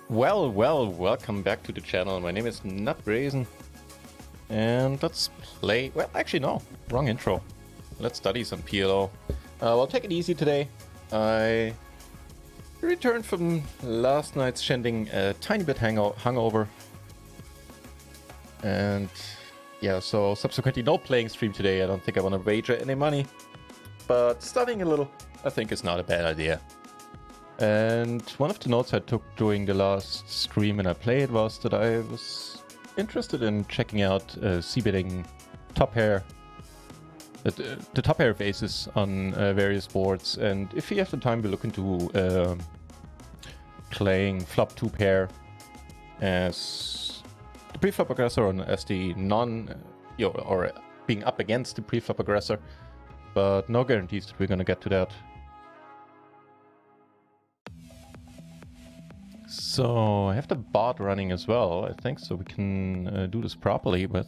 Welcome back to the channel. My name is NutRaisin, and let's play. Well, actually, no, wrong intro. Let's study some PLO. We'll take it easy today. I returned from last night's shending a tiny bit hungover, and yeah, so subsequently no playing stream today. I don't think I want to wager any money, but studying a little, I think, is not a bad idea. And one of the notes I took during the last stream when I played was that I was interested in checking out cbetting top pair, the top pair faces on various boards, and if you have the time, we look into playing flop 2 pair as the preflop aggressor and as the or being up against the preflop aggressor, but no guarantees that we're gonna get to that. So I have the bot running as well, I think, so we can do this properly with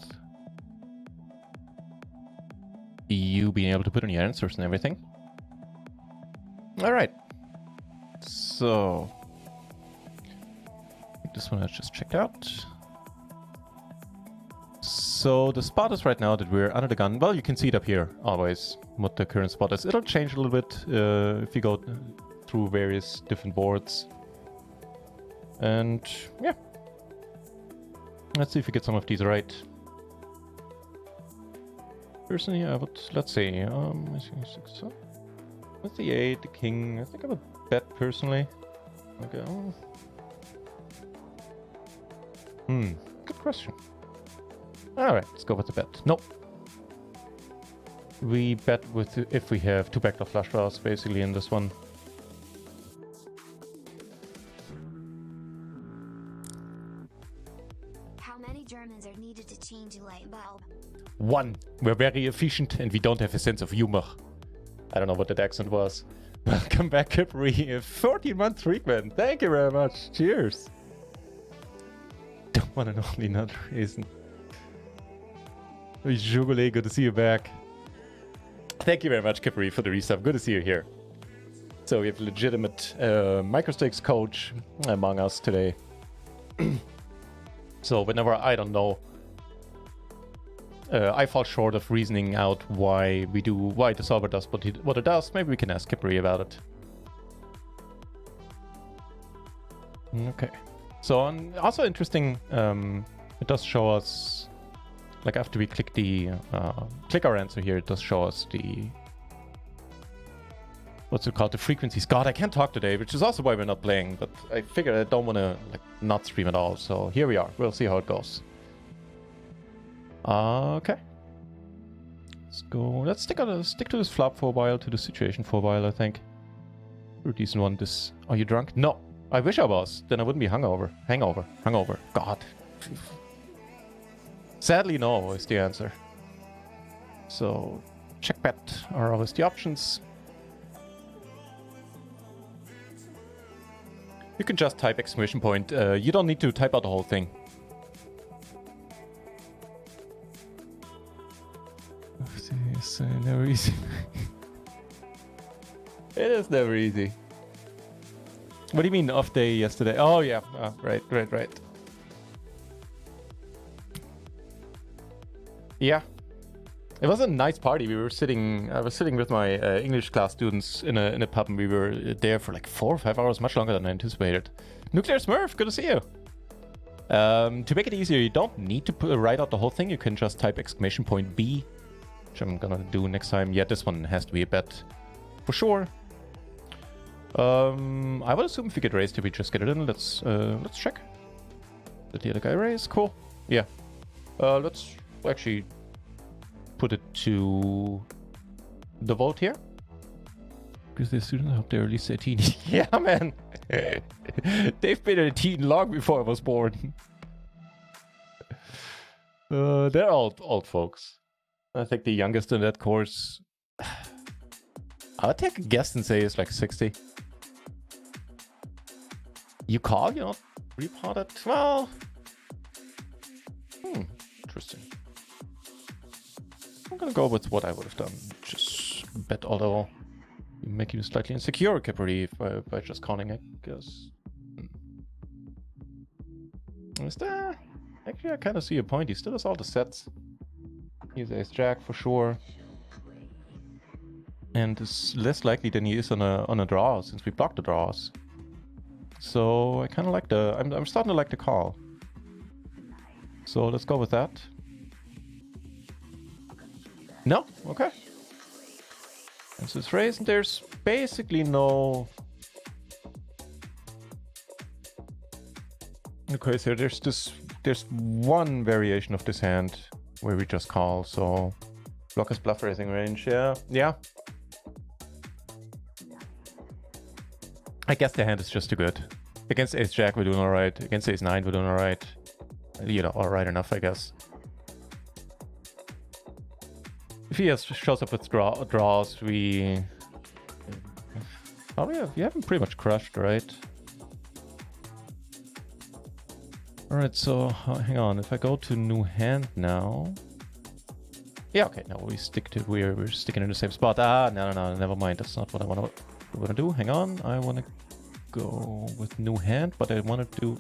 you being able to put in your answers and everything. All right. So this one I just checked out. So the spot is right now that we're under the gun. Well, you can see it up here always, what the current spot is. It'll change a little bit if you go through various different boards. And yeah, let's see if we get some of these right. Personally, I would, let's see, with the 8, the king, I think I would bet personally. Okay. Good question. Alright, let's go with the bet. Nope. We bet with if we have 2 backdoor flush draws basically in this one. Germans are needed to change a light bulb. 1. We're very efficient and we don't have a sense of humor. I don't know what that accent was. Welcome back, Capri. A 14-month treatment. Thank you very much. Cheers. Don't want to only NutRaisin. Jugule, good to see you back. Thank you very much, Capri, for the resub. Good to see you here. So we have a legitimate microstakes coach among us today. So whenever I don't know, I fall short of reasoning out why the solver does what it does. Maybe we can ask Kipri about it. Okay. So also interesting, it does show us, like after we click our answer here, it does show us the, what's it called, the frequencies. God, I can't talk today, which is also why we're not playing, but I figured I don't want to not stream at all, so here we are. We'll see how it goes. Okay. Let's go. Let's stick to this flop for a while, to the situation for a while, I think. Pretty decent one. This. Are you drunk? No. I wish I was. Then I wouldn't be hungover. Hungover. God. Sadly, no is the answer. So, check bet are always the options. You can just type exclamation point. You don't need to type out the whole thing. It's never easy. It is never easy. What do you mean off day yesterday? Oh yeah, right. Yeah. It was a nice party. I was sitting with my English class students in a pub, and we were there for like 4 or 5 hours, much longer than I anticipated. Nuclear Smurf, good to see you. To make it easier, you don't need to write out the whole thing. You can just type exclamation point B, which I'm gonna do next time. Yeah, this one has to be a bet for sure. I would assume if we get raised, if we just get it in. Let's check. Did the other guy raise? Cool. Yeah. Let's actually put it to the vote here. Because the students, I hope they're at least 18. Yeah, man. They've been 18 long before I was born. They're old folks. I think the youngest in that course, I'll take a guess and say it's like 60. You call, you know, report it. Well, interesting. I'm gonna go with what I would have done. Just bet, although you make you slightly insecure, Capri, by just calling, I guess. Is that... Actually, I kind of see a point. He still has all the sets. He's ace-jack for sure. And is less likely than he is on a draw, since we blocked the draws. So I kind of like the... I'm starting to like the call. So let's go with that. No? Okay. And so it's raised, and there's basically no... Okay, so there's one variation of this hand where we just call, so... Block his bluff raising range, yeah. Yeah. I guess the hand is just too good. Against ace-jack we're doing alright. Against ace-9 we're doing alright. You know, alright enough, I guess. If he shows up with draws, we... Oh, yeah, we have him pretty much crushed, right? Alright, so hang on. If I go to new hand now... Yeah, okay, no, we stick to... We're sticking in the same spot. Ah, no, never mind. That's not what I want to do. Hang on, I want to go with new hand, but I want to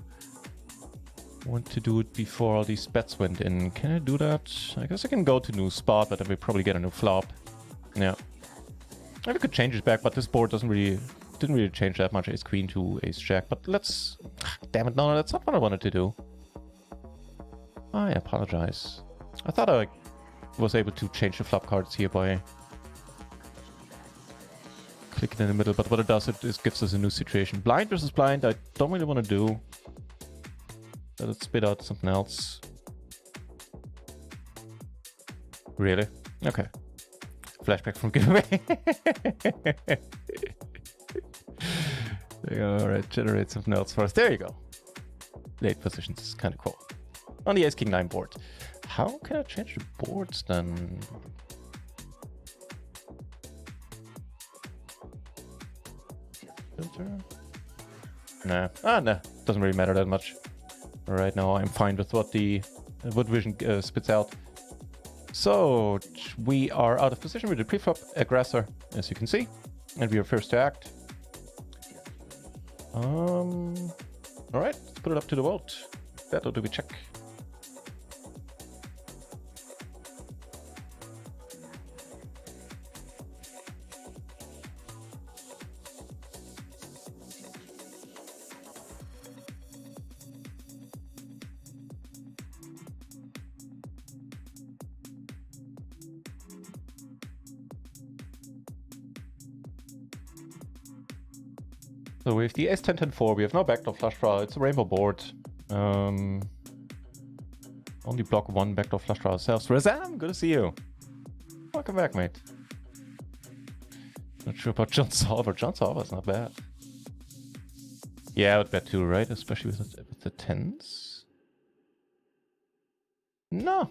do it before all these bets went in. Can I do that? I guess I can go to new spot, but then we probably get a new flop. Yeah. Maybe we could change it back, but this board didn't really change that much. Ace queen to ace jack, but let's... Damn it, no, that's not what I wanted to do. I apologize. I thought I was able to change the flop cards here by clicking in the middle, but what it does, it gives us a new situation. Blind versus blind, I don't really want to do. Let it spit out something else. Really? Okay. Flashback from giveaway. There you go. Alright, generate something else for us. There you go. Late positions is kind of cool. On the Ace King 9 board. How can I change the boards then? Filter? Nah. Nah. Doesn't really matter that much. Right now I'm fine with what the vision spits out. So we are out of position with the preflop aggressor, as you can see, and we are first to act. All right, let's put it up to the vote. Bet or do we check? So with the ace 10 10 4, we have no backdoor flush draw. It's a rainbow board. Only block one backdoor flush draw ourselves. Razam, good to see you. Welcome back, mate. Not sure about John Solver. John Solver's not bad. Yeah, I would bet too, right? Especially with the tens. No,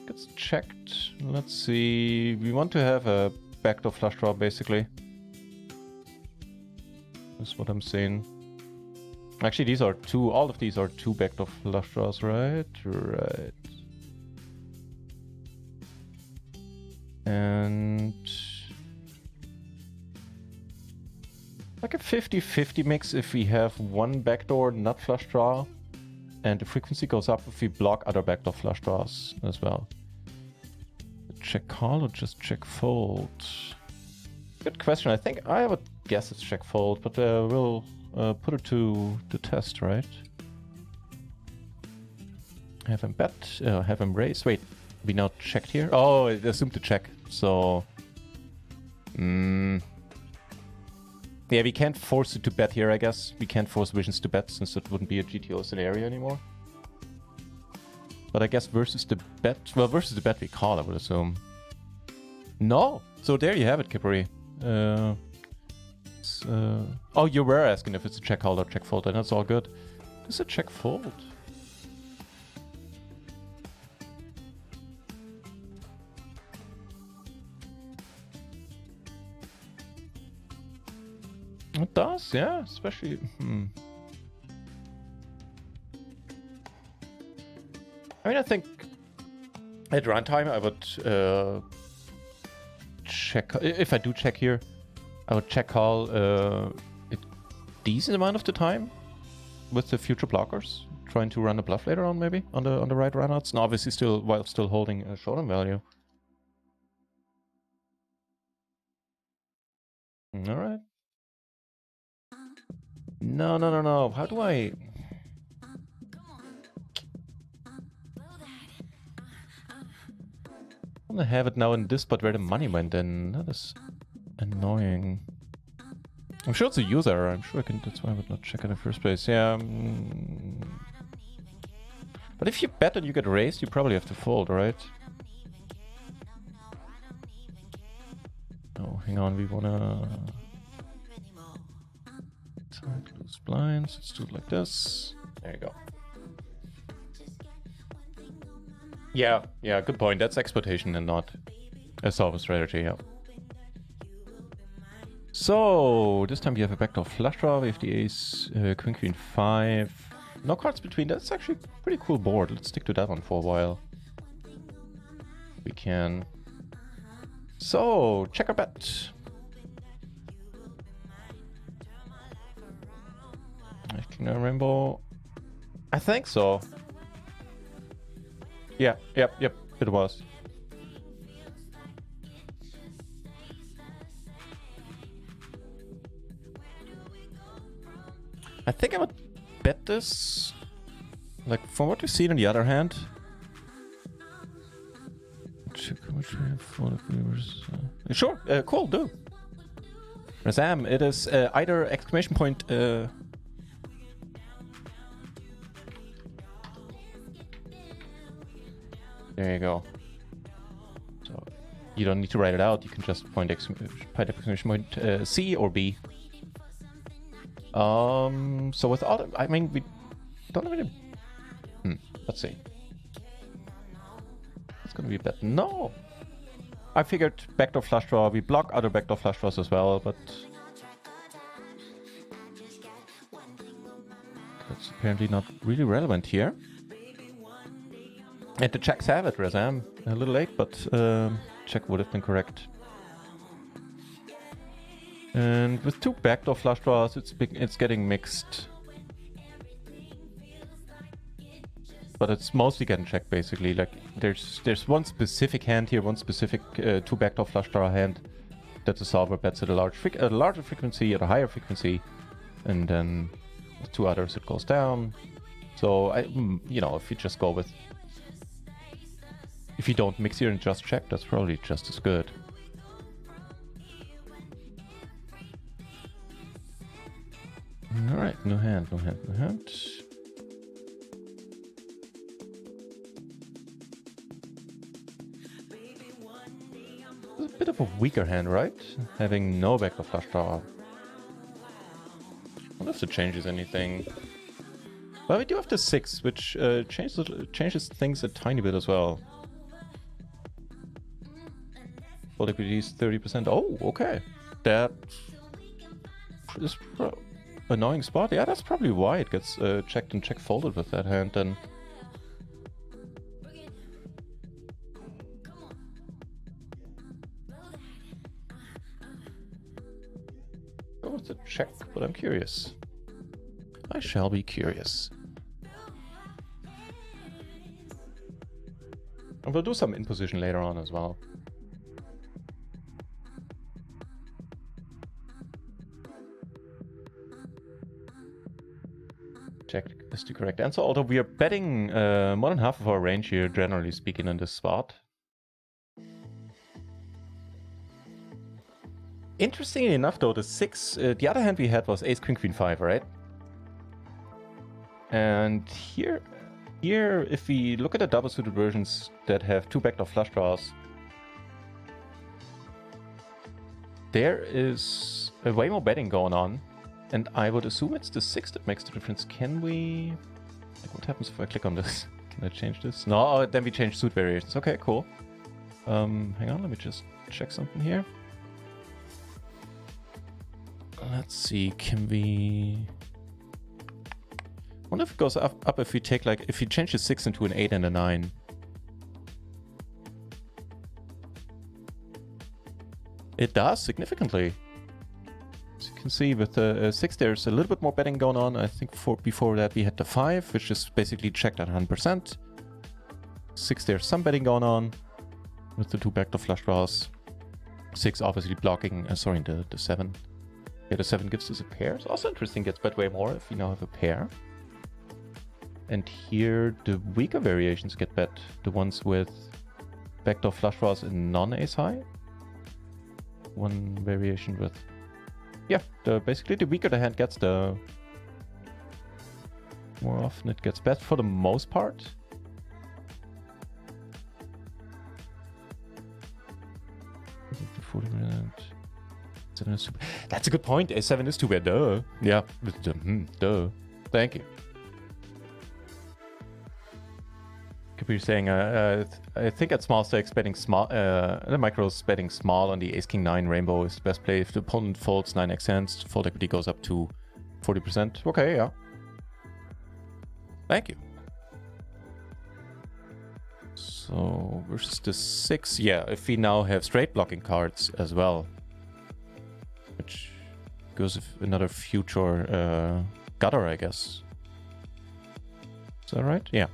gets checked. Let's see. We want to have a backdoor flush draw, basically. That's what I'm saying. Actually, these are two. All of these are two backdoor flush draws, right? Right. And like a 50-50 mix if we have one backdoor nut flush draw, and the frequency goes up if we block other backdoor flush draws as well. Check call or just check fold? Good question. I think I would guess it's check fold, but we'll put it to the test, right? Have him bet, have him raise. Wait, we now checked here? Oh, it assumed to check, so... Yeah, we can't force it to bet here, I guess. We can't force Visions to bet, since it wouldn't be a GTO scenario anymore. But I guess versus the bet... Well, versus the bet we call, I would assume. No! So there you have it, Kippery. Oh, you were asking if it's a check call or check fold, and that's all good. It's a check fold. It does, yeah, especially... I mean, I think at runtime I would check... If I do check here, I would check call a decent amount of the time with the future blockers, trying to run a bluff later on, maybe on the right runouts. No, obviously still while still holding a short-term value. All right. No. How do I? I'm gonna have it now in this spot where the money went in. That is annoying. I'm sure it's a user. I'm sure I can. That's why I would not check in the first place. Yeah. But if you bet and you get raised, you probably have to fold, right? Oh, hang on. We wanna tight loose blinds. Let's do it like this. There you go. Yeah, good point. That's exploitation and not a solver strategy, yeah. So, this time we have a backdoor flush draw. We have the ace, queen, queen, 5. No cards between. That's actually a pretty cool board. Let's stick to that one for a while. We can. So, check our bet. King of Rainbow. I think so. Yeah, yep, it was. I think I would bet this. Like, from what we've seen on the other hand. Check how much we have for the viewers. Sure, cool, do. Razam, it is either exclamation point. There you go. So you don't need to write it out. You can just point exclamation point C or B. So with all, I mean, we don't have any. Let's see. It's gonna be a bet. No, I figured backdoor flush draw. We block other backdoor flush draws as well, but that's apparently not really relevant here. And the checks have it, Razam. A little late, but check would have been correct. And with two backdoor flush draws, it's getting mixed. But it's mostly getting checked, basically. Like, there's one specific hand here, one specific two backdoor flush draw hand that the solver bets at a larger frequency, at a higher frequency. And then with two others, it goes down. So, you know, if you just go with... If you don't mix here and just check, that's probably just as good. Alright, no hand. It's a bit of a weaker hand, right? Having no backdoor flush draw. I wonder if it changes anything. Well, we do have the 6, which changes things a tiny bit as well. Full liquidity is 30%. Oh, okay. That is annoying spot. Yeah, that's probably why it gets checked and check folded with that hand then. Go with the check, but I'm curious. I shall be curious. And we'll do some in position later on as well. Check is the correct answer, although we are betting more than half of our range here, generally speaking, in this spot. Interestingly enough, though, the 6, the other hand we had was ace, queen, queen, 5, right? And here, if we look at the double suited versions that have two backdoor flush draws, there is way more betting going on. And I would assume it's the 6 that makes the difference. Can we... Like, what happens if I click on this? Can I change this? No, then we change suit variations. Okay, cool. Hang on, let me just check something here. Let's see, can we... I wonder if it goes up if we take, like, if we change the 6 into an 8 and a 9. It does, significantly. As you can see with the 6 there's a little bit more betting going on. I think before that we had the 5, which is basically checked at 100%. 6 there's some betting going on with the 2 backdoor flush draws. 6 obviously blocking, sorry, the 7. Yeah, the 7 gives us a pair. It's also interesting, gets bet way more if we now have a pair. And here the weaker variations get bet. The ones with backdoor flush draws and non-ace high. One variation with... Yeah, basically the weaker the hand gets, the more often it gets bet for the most part. That's a good point. A7 is too bad. Duh. Yeah. Duh. Thank you. Could be saying, I think at small stakes betting small, the micros betting small on the Ace King 9 rainbow is the best play. If the opponent folds 9x hands, fold equity goes up to 40%. Okay, yeah. Thank you. So versus the 6, yeah. If we now have straight blocking cards as well, which goes with another future gutter, I guess. Is that right? Yeah.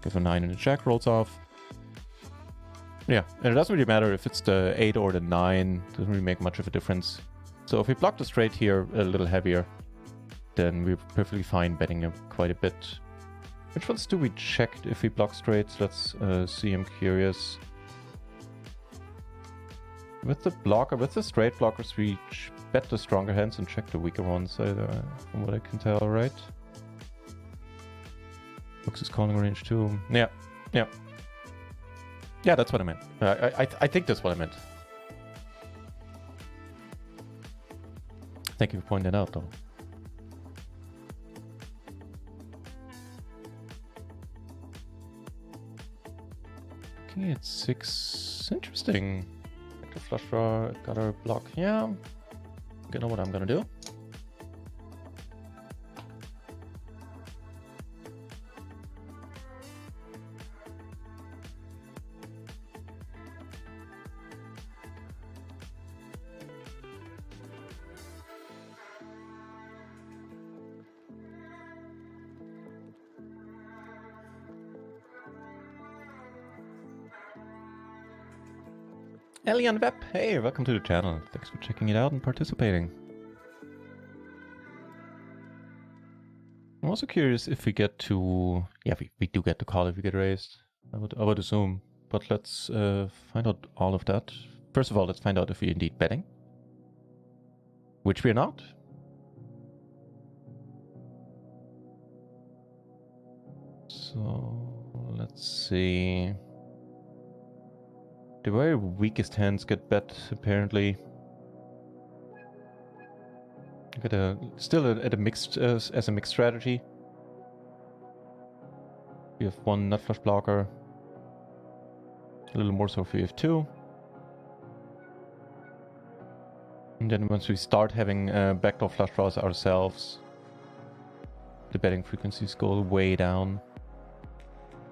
Give a 9 and a jack rolls off. Yeah, and it doesn't really matter if it's the 8 or the 9. Doesn't really make much of a difference. So if we block the straight here a little heavier, then we're perfectly fine betting him quite a bit. Which ones do we check if we block straights? Let's see, I'm curious. With the straight blockers, we bet the stronger hands and check the weaker ones, from what I can tell, right? Looks is calling range too. Yeah, that's what I meant. I think that's what I meant. Thank you for pointing that out, though. Okay, it's 6. Interesting. Like the flush draw, gutter block. Yeah, you know what I'm gonna do. Elian Web, hey, welcome to the channel. Thanks for checking it out and participating. I'm also curious if we get to... Yeah, we do get to call if we get raised. I would assume. But let's find out all of that. First of all, let's find out if we're indeed betting. Which we're not. So, let's see... The very weakest hands get bet, apparently. Still at a mixed as a mixed strategy. We have 1 nut flush blocker. A little more so if we have 2. And then once we start having backdoor flush draws ourselves, the betting frequencies go way down.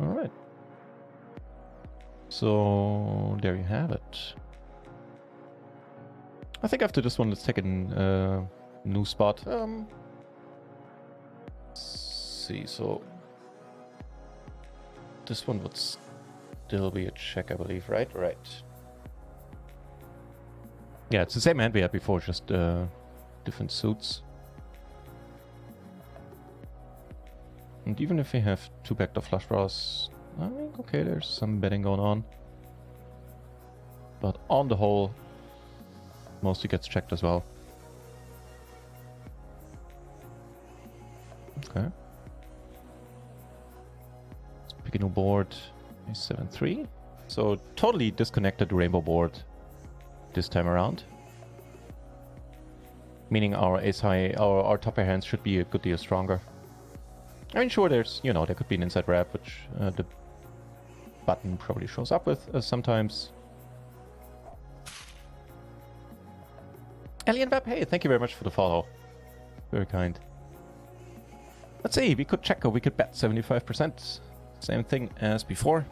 Alright. So there you have it. I think after this one, let's take a new spot. Let's see. So this one would still be a check, I believe, right? Right. Yeah, it's the same hand we had before, just different suits. And even if we have 2 backdoor flush draws, I think, okay, there's some betting going on. But on the whole, mostly gets checked as well. Okay. Let's pick a new board. A7-3. So totally disconnected rainbow board this time around. Meaning our ace high, our top pair hands should be a good deal stronger. I mean, sure, there's, there could be an inside wrap, which the button probably shows up with sometimes. Alien Web, hey, thank you very much for the follow. Very kind. Let's see, we could check or we could bet 75%. Same thing as before.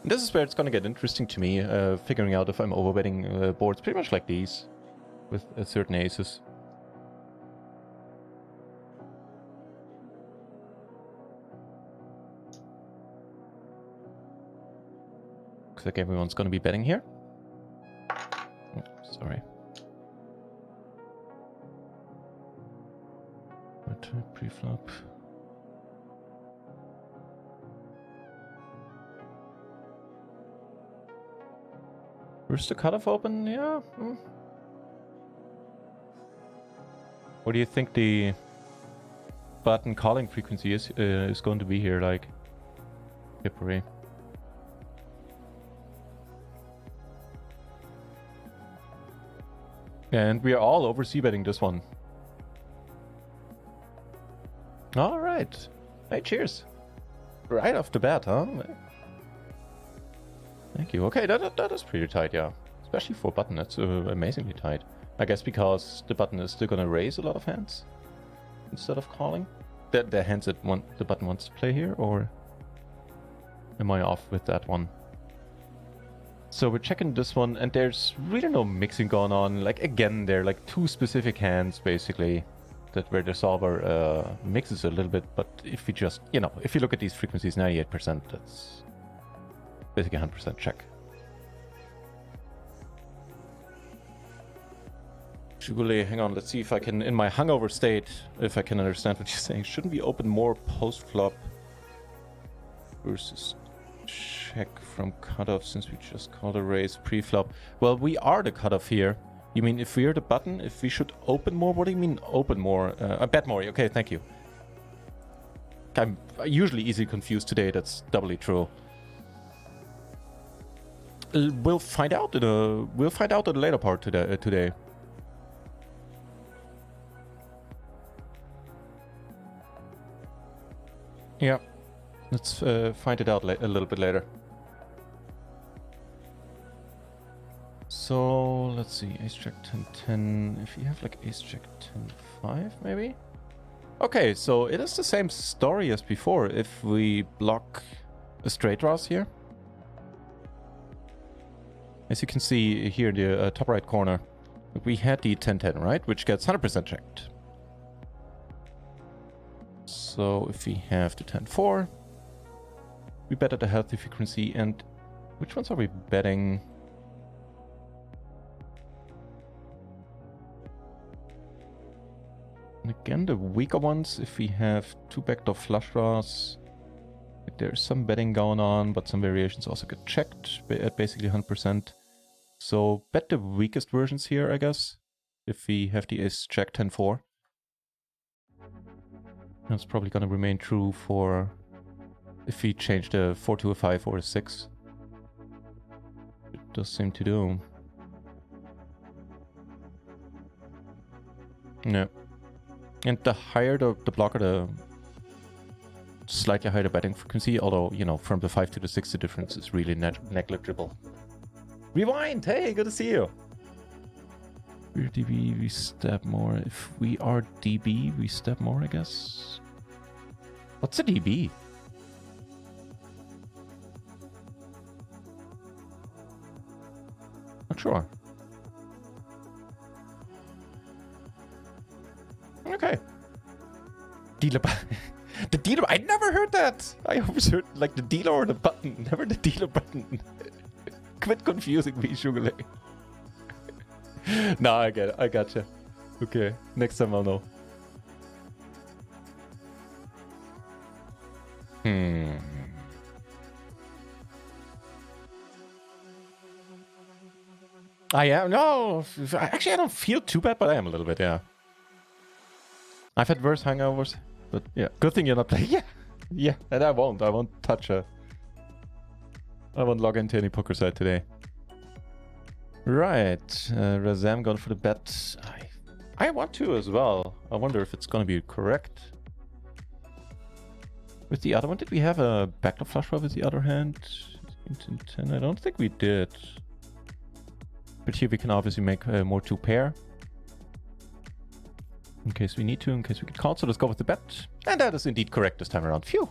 This is where it's gonna get interesting to me, figuring out if I'm overbetting boards pretty much like these, with certain aces. Looks like everyone's gonna be betting here. Oh, sorry. Pre-flop. Where's the cutoff open? Yeah. What do you think the button calling frequency is going to be here? Like, Hippery. And we are all over c-betting this one. All right. Hey, cheers. Right off the bat, huh? Thank you. Okay, that is pretty tight, yeah. Especially for button, that's amazingly tight. I guess because the button is still gonna raise a lot of hands instead of calling. The hands that the button wants to play here, or am I off with that one? So we're checking this one, and there's really no mixing going on. Like, again, there are like two specific hands, basically, that where the solver mixes a little bit. But if we just, you know, if you look at these frequencies, 98%, that's basically 100% check. Shugule, hang on, let's see if I can, in my hungover state, if I can understand what you're saying. Shouldn't we open more post-flop versus check from cutoff since we just called a raise pre-flop? Well, we are the cutoff here. You mean if we're the button, if we should open more? What do you mean open more? Bet more. Okay, thank you. I'm usually easily confused today. That's doubly true. We'll find out in a later part today. Yeah, let's find it out a little bit later. So let's see, ace jack 10-10. If you have like ace jack 10-5, maybe. Okay, so it is the same story as before. If we block a straight draws here, as you can see here in the top right corner, we had the 10-10, right, which gets 100% checked. So if we have the 10-4, we bet at a healthy frequency. And which ones are we betting? And again, the weaker ones, if we have two backdoor flush draws, there's some betting going on, but some variations also get checked at basically 100%. So bet the weakest versions here, I guess, if we have the ace jack 10-4. That's probably going to remain true for if we change the 4 to a 5 or a 6. It does seem to do. Yeah. And the higher the blocker, the slightly higher the betting frequency, although, you know, from the 5 to the 6, the difference is really negligible. Rewind! Hey, good to see you! We're DB, we stab more. If we are DB, we stab more, I guess. What's a DB? Not sure. Okay. Dealer button. The dealer. I never heard that. I always heard like the dealer or the button. Never the dealer button. Quit confusing me, Sugarlay. No, I get it. I gotcha. Okay, next time I'll know. I am. No, actually, I don't feel too bad, but I am a little bit. Yeah. I've had worse hangovers, but yeah. Good thing you're not playing. Yeah, yeah, and I won't. I won't touch a. I won't log into any poker site today. Right, Razam going for the bet. I want to as well. I wonder if it's going to be correct. With the other one, did we have a backdoor flush draw with the other hand? 10, I don't think we did. But here we can obviously make more two pair. In case we need to, in case we get called. So let's go with the bet. And that is indeed correct this time around. Phew.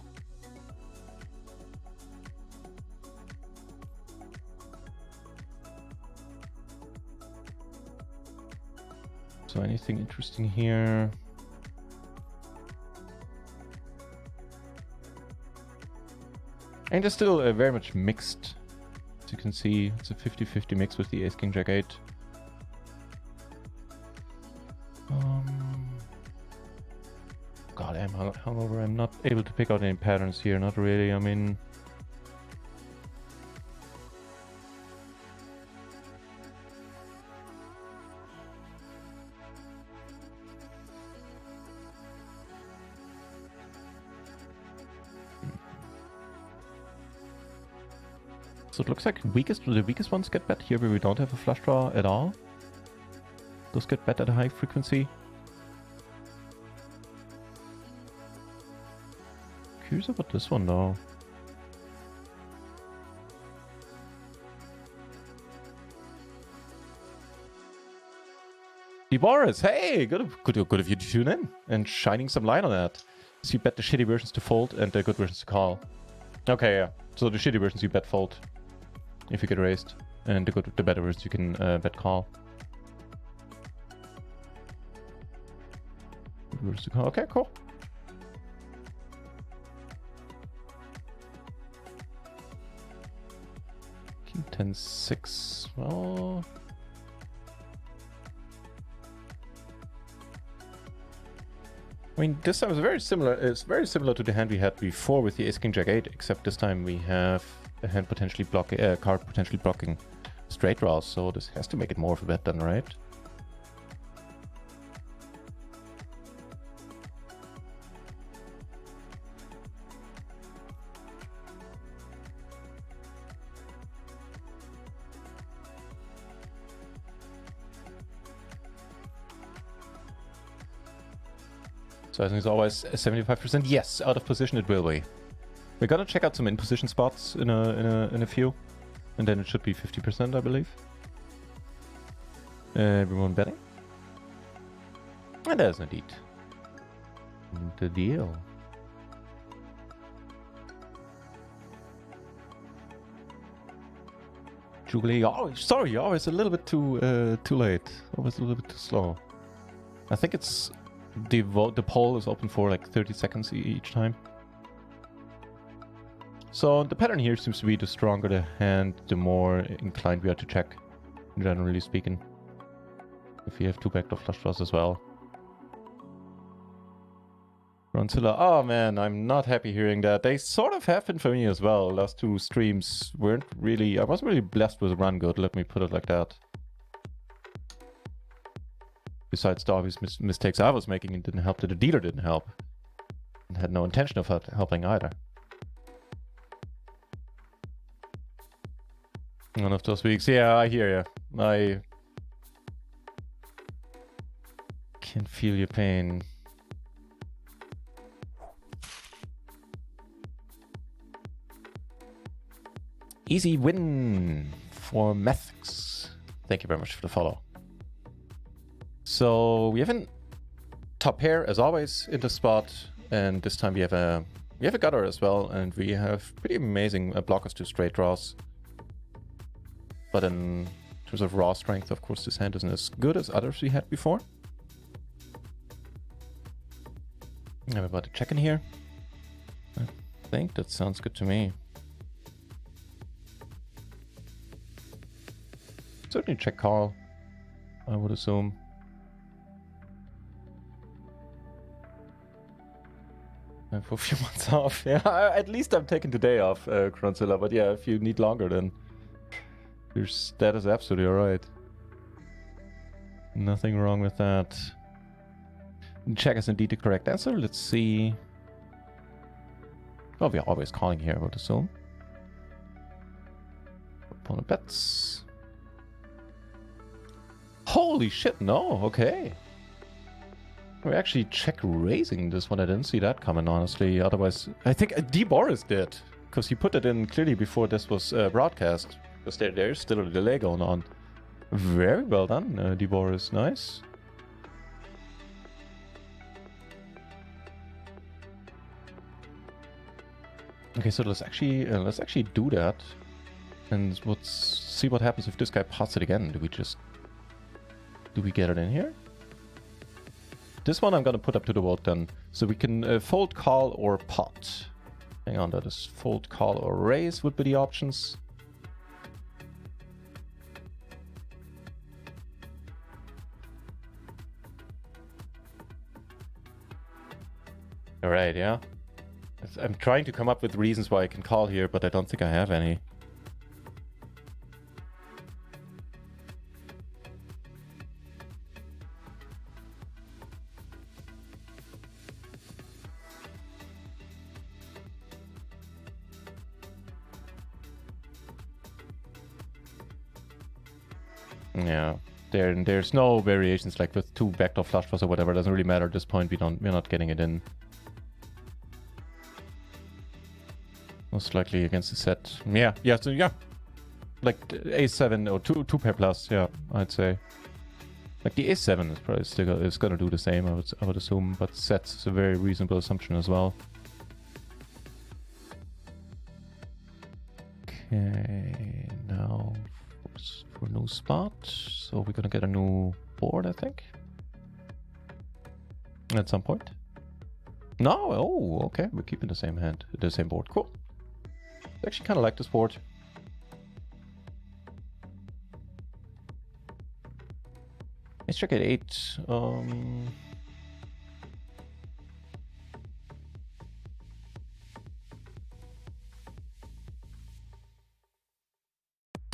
So anything interesting here? And it's still very much mixed. As you can see, it's a 50-50 mix with the Ace King Jack 8. God, I'm hungover. I'm not able to pick out any patterns here. Not really. I mean, so it looks like the weakest ones get bet here, where we don't have a flush draw at all. Those get bet at a high frequency. Curious about this one though. Boris, hey, good of you to tune in and shining some light on that. So you bet the shitty versions to fold and the good versions to call. Okay, yeah. So the shitty versions you bet fold if you get raised, and the better versions you can bet call. Good versions to call. Okay, cool. King 10-6. Well. I mean, this time is very similar. It's very similar to the hand we had before with the Ace King Jack 8, except this time we have a hand potentially blocking, card potentially blocking straight draws. So this has to make it more of a bet then, right? So I think it's always 75%. Yes, out of position it will be. We're gonna check out some in position spots in a few, and then it should be 50%, I believe. Everyone betting? And there's indeed the deal. Julie, oh sorry, always a little bit too late. Always a little bit too slow. I think it's the poll is open for like 30 seconds each time. So the pattern here seems to be the stronger the hand, the more inclined we are to check, generally speaking. If you have two backdoor flush draws as well. Ronzilla, oh man, I'm not happy hearing that. They sort of have been for me as well. Last two streams weren't really, I wasn't really blessed with run good, let me put it like that. Besides the obvious mistakes I was making, it didn't help that the dealer didn't help. And had no intention of helping either. One of those weeks. Yeah, I hear you. I can feel your pain. Easy win for Methics. Thank you very much for the follow. So we have a top pair as always in the spot, and this time we have a gutter as well, and we have pretty amazing blockers to straight draws. But in terms of raw strength, of course, this hand isn't as good as others we had before. I'm about to check in here. I think that sounds good to me. Certainly check call, I would assume. And for a few months off. Yeah, at least I'm taking today off, Cronzilla. But yeah, if you need longer, then that is absolutely alright. Nothing wrong with that. Check is indeed the correct answer. Let's see. Well, we are always calling here, I would assume. Opponent bets. Holy shit, no, okay. We actually check raising this one. I didn't see that coming, honestly. Otherwise, I think D. Boris did, because he put it in clearly before this was broadcast. Because there's still a delay going on. Very well done, D. Boris. Nice. Okay, so let's actually do that, and let's see what happens if this guy pots it again. Do we get it in here? This one I'm gonna put up to the vote then. So we can fold, call, or pot. Hang on, that is fold, call, or raise would be the options. Alright, yeah. I'm trying to come up with reasons why I can call here, but I don't think I have any. Yeah, there's no variations like with 2 backdoor flush draws or whatever. It doesn't really matter at this point. We're not getting it in. Most likely against the set. Yeah, so yeah. Like A7 or 2 pair plus, yeah, I'd say. Like the A7 is probably still is gonna do the same, I would assume, but sets is a very reasonable assumption as well. Okay, now for a new spot. So we're gonna get a new board, I think. At some point. No, oh, okay, we're keeping the same hand, the same board. Cool. I actually kind of like this board. Let's check at 8.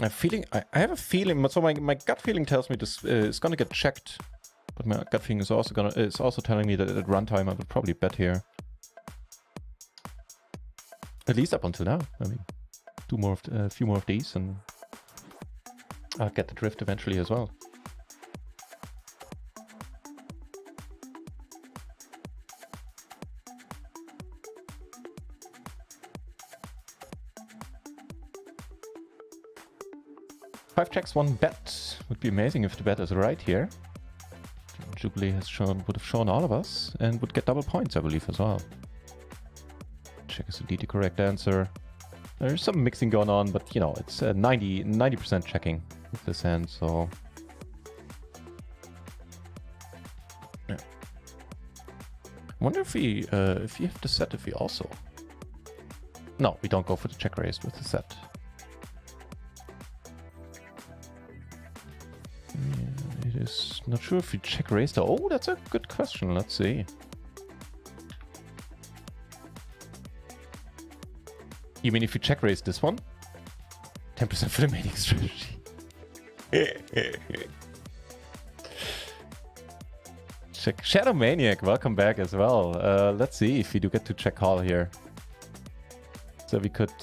I have a feeling, so my gut feeling tells me this is gonna get checked, but my gut feeling is also telling me that at runtime I would probably bet here. At least up until now. I mean, a few more of these, and I'll get the drift eventually as well. Five checks, 1 bet. Would be amazing if the bet is right here. Jubilee would have shown all of us, and would get double points, I believe, as well. Check is indeed the correct answer. There's some mixing going on, but you know, it's 90% checking with this hand, so yeah. I wonder if we have the set, if we also... No, we don't go for the check raise with the set. Yeah, it is not sure if we check raise the... Oh, that's a good question. Let's see. You mean if you check raise this one? 10% for the mating strategy. Check Shadow Maniac, welcome back as well. Let's see if we do get to check call here. So we could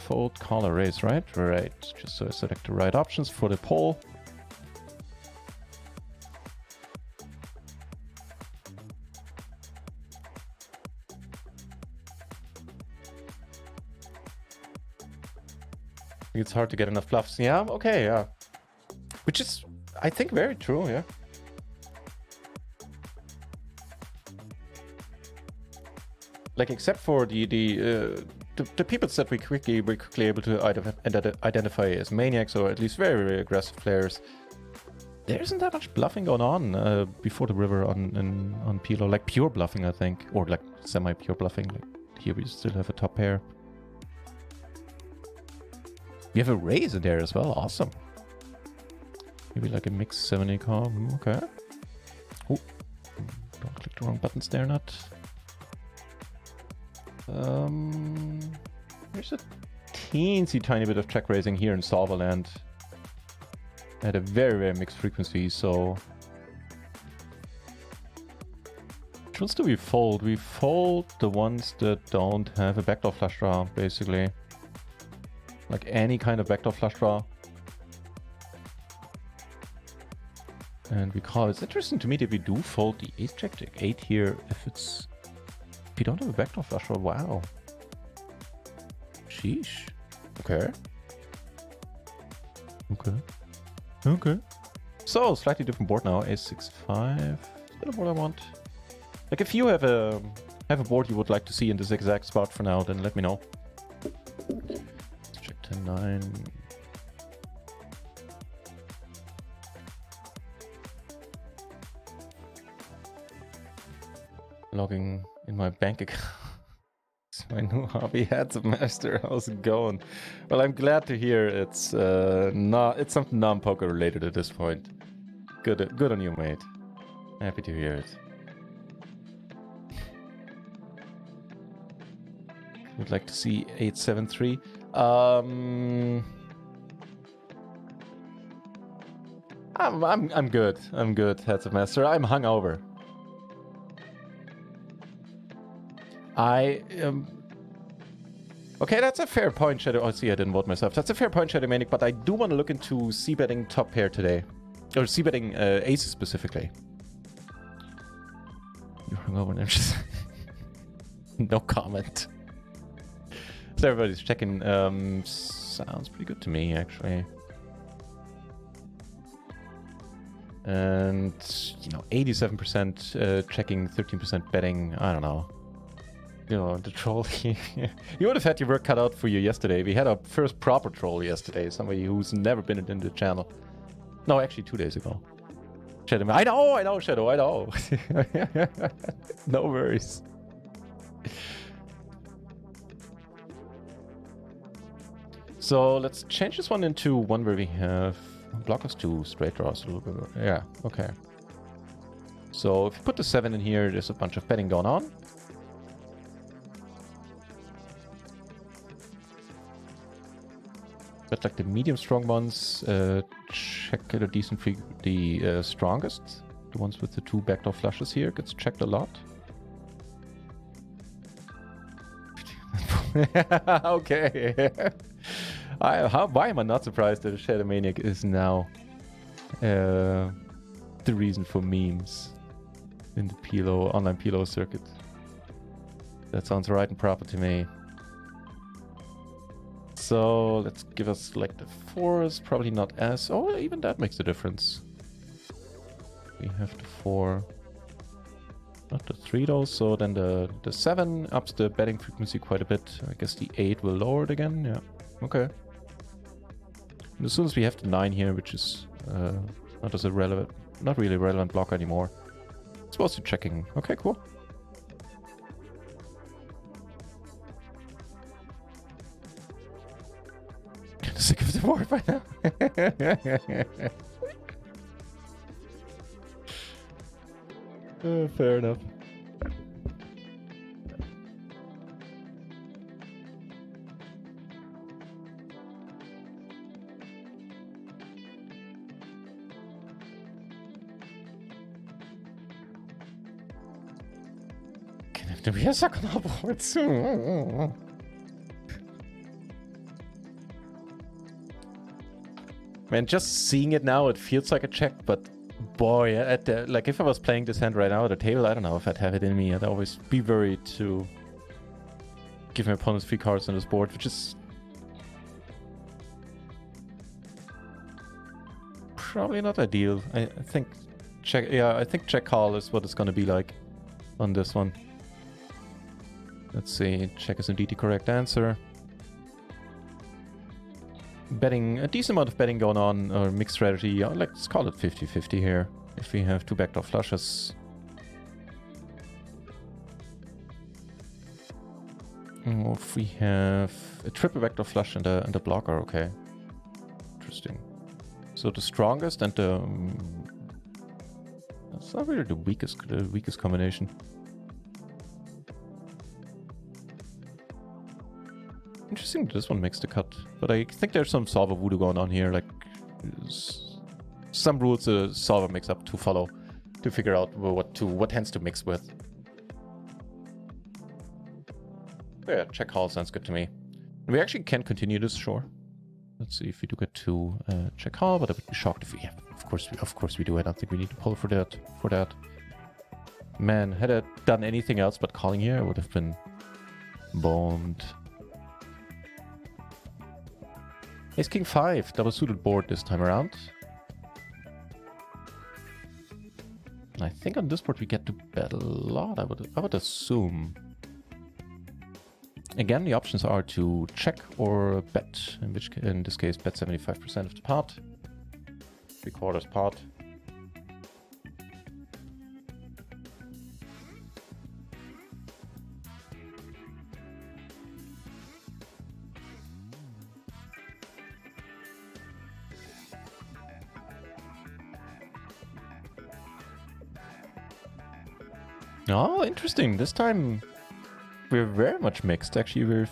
fold, call, or raise, right? Right. Just so I select the right options for the poll. It's hard to get enough bluffs. Yeah, okay, yeah. Which is, I think, very true, yeah. Like, except for the people that we're quickly able to identify as maniacs, or at least very, very aggressive players, there isn't that much bluffing going on before the river on PLO. Like pure bluffing, I think, or like semi-pure bluffing. Like here we still have a top pair. We have a raise in there as well. Awesome. Maybe like a mix 70 call. Okay. Oh, don't click the wrong buttons there, Nut. There's a teensy tiny bit of check raising here in solver land at a very, very mixed frequency, so which ones do we fold? We fold the ones that don't have a backdoor flush draw, basically. Like any kind of backdoor flush draw. And we call it. It's interesting to me that we do fold the ace check 8 here if you don't have a backdoor flush draw. Wow. Sheesh. Okay. Okay. So slightly different board now. Ace 6-5. Still a board I want. Like if you have a board you would like to see in this exact spot for now, then let me know. 10-9. logging in my bank account. It's my new hobby, Heads of Master. How's it going? Well, I'm glad to hear it's something non-poker related at this point. Good on you, mate. Happy to hear it. Would like to see 873. I'm good. I'm good, Heads of Master. I'm hungover. Okay, that's a fair point, Shadow. Oh, see, I didn't vote myself. That's a fair point, Shadow Manic, but I do want to look into cbetting top pair today. Or cbetting aces specifically. You're hungover and I'm just... No comment. So everybody's checking. Sounds pretty good to me, actually. And, 87% checking, 13% betting. I don't know. The troll. You would have had your work cut out for you yesterday. We had our first proper troll yesterday. Somebody who's never been in the channel. No, actually 2 days ago. Shadow. I know, Shadow, I know. No worries. So let's change this one into one where we have blockers 2 straight draws. A little bit. Yeah, okay. So if you put the 7 in here, there's a bunch of betting going on. But like the medium strong ones, check at a decent free. The strongest, the ones with the 2 backdoor flushes here, gets checked a lot. Okay. Why am I not surprised that Shadow Maniac is now the reason for memes in the PLO online PLO circuit? That sounds right and proper to me. So let's give us like the 4s, probably not as... Oh, even that makes a difference. We have the 4, not the 3 though, so then the 7 ups the betting frequency quite a bit. I guess the 8 will lower it again, yeah. Okay. And as soon as we have the 9 here, which is not really relevant block anymore, it's mostly checking. Okay, cool. Sick of the board by now. Fair enough. Can have to be a suck on our boards. Man, just seeing it now, it feels like a check, but boy, like if I was playing this hand right now at the table, I don't know if I'd have it in me. I'd always be worried to give my opponents 3 cards on this board, which is probably not ideal. I think check call is what it's gonna be like on this one. Let's see, check is indeed the correct answer. Betting, a decent amount of betting going on, or mixed strategy. Let's call it 50-50 here. If we have 2 backdoor flushes. Or if we have a triple backdoor flush and a blocker, okay. Interesting. So the strongest and the... that's not really the weakest combination. Interesting that this one makes the cut, but I think there's some solver voodoo going on here, like some rules the solver makes up to follow to figure out what hands to mix with. Yeah, check call sounds good to me. And we actually can continue this, sure. Let's see if we do get to check call, but I would be shocked if we... Yeah, of course we do. I don't think we need to pull for that. Man, had I done anything else but calling here, I would have been boned. Ace King 5, double suited board this time around. And I think on this board we get to bet a lot, I would assume. Again, the options are to check or bet, in this case bet 75% of the pot. 3/4 pot. Oh, interesting. This time we're very much mixed. Actually, we're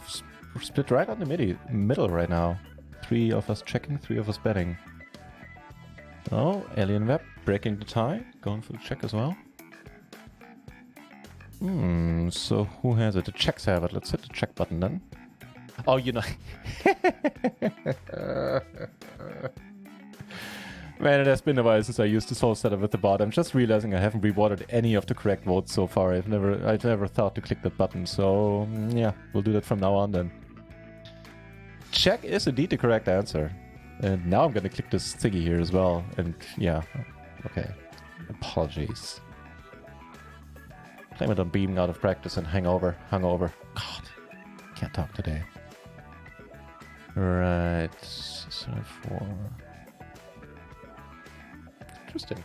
split right on the middle right now. 3 of us checking, 3 of us betting. Oh, Alien Web breaking the tie. Going for the check as well. So who has it? The checks have it. Let's hit the check button then. Oh, you know. Man, it has been a while since I used this whole setup with the bot. I'm just realizing I haven't rewarded any of the correct votes so far. I've never thought to click that button. So yeah, we'll do that from now on then. Check is indeed the correct answer. And now I'm gonna click this thingy here as well. And yeah, okay. Apologies. Blame it on being out of practice and hungover. God, can't talk today. Right, so 4. Interesting.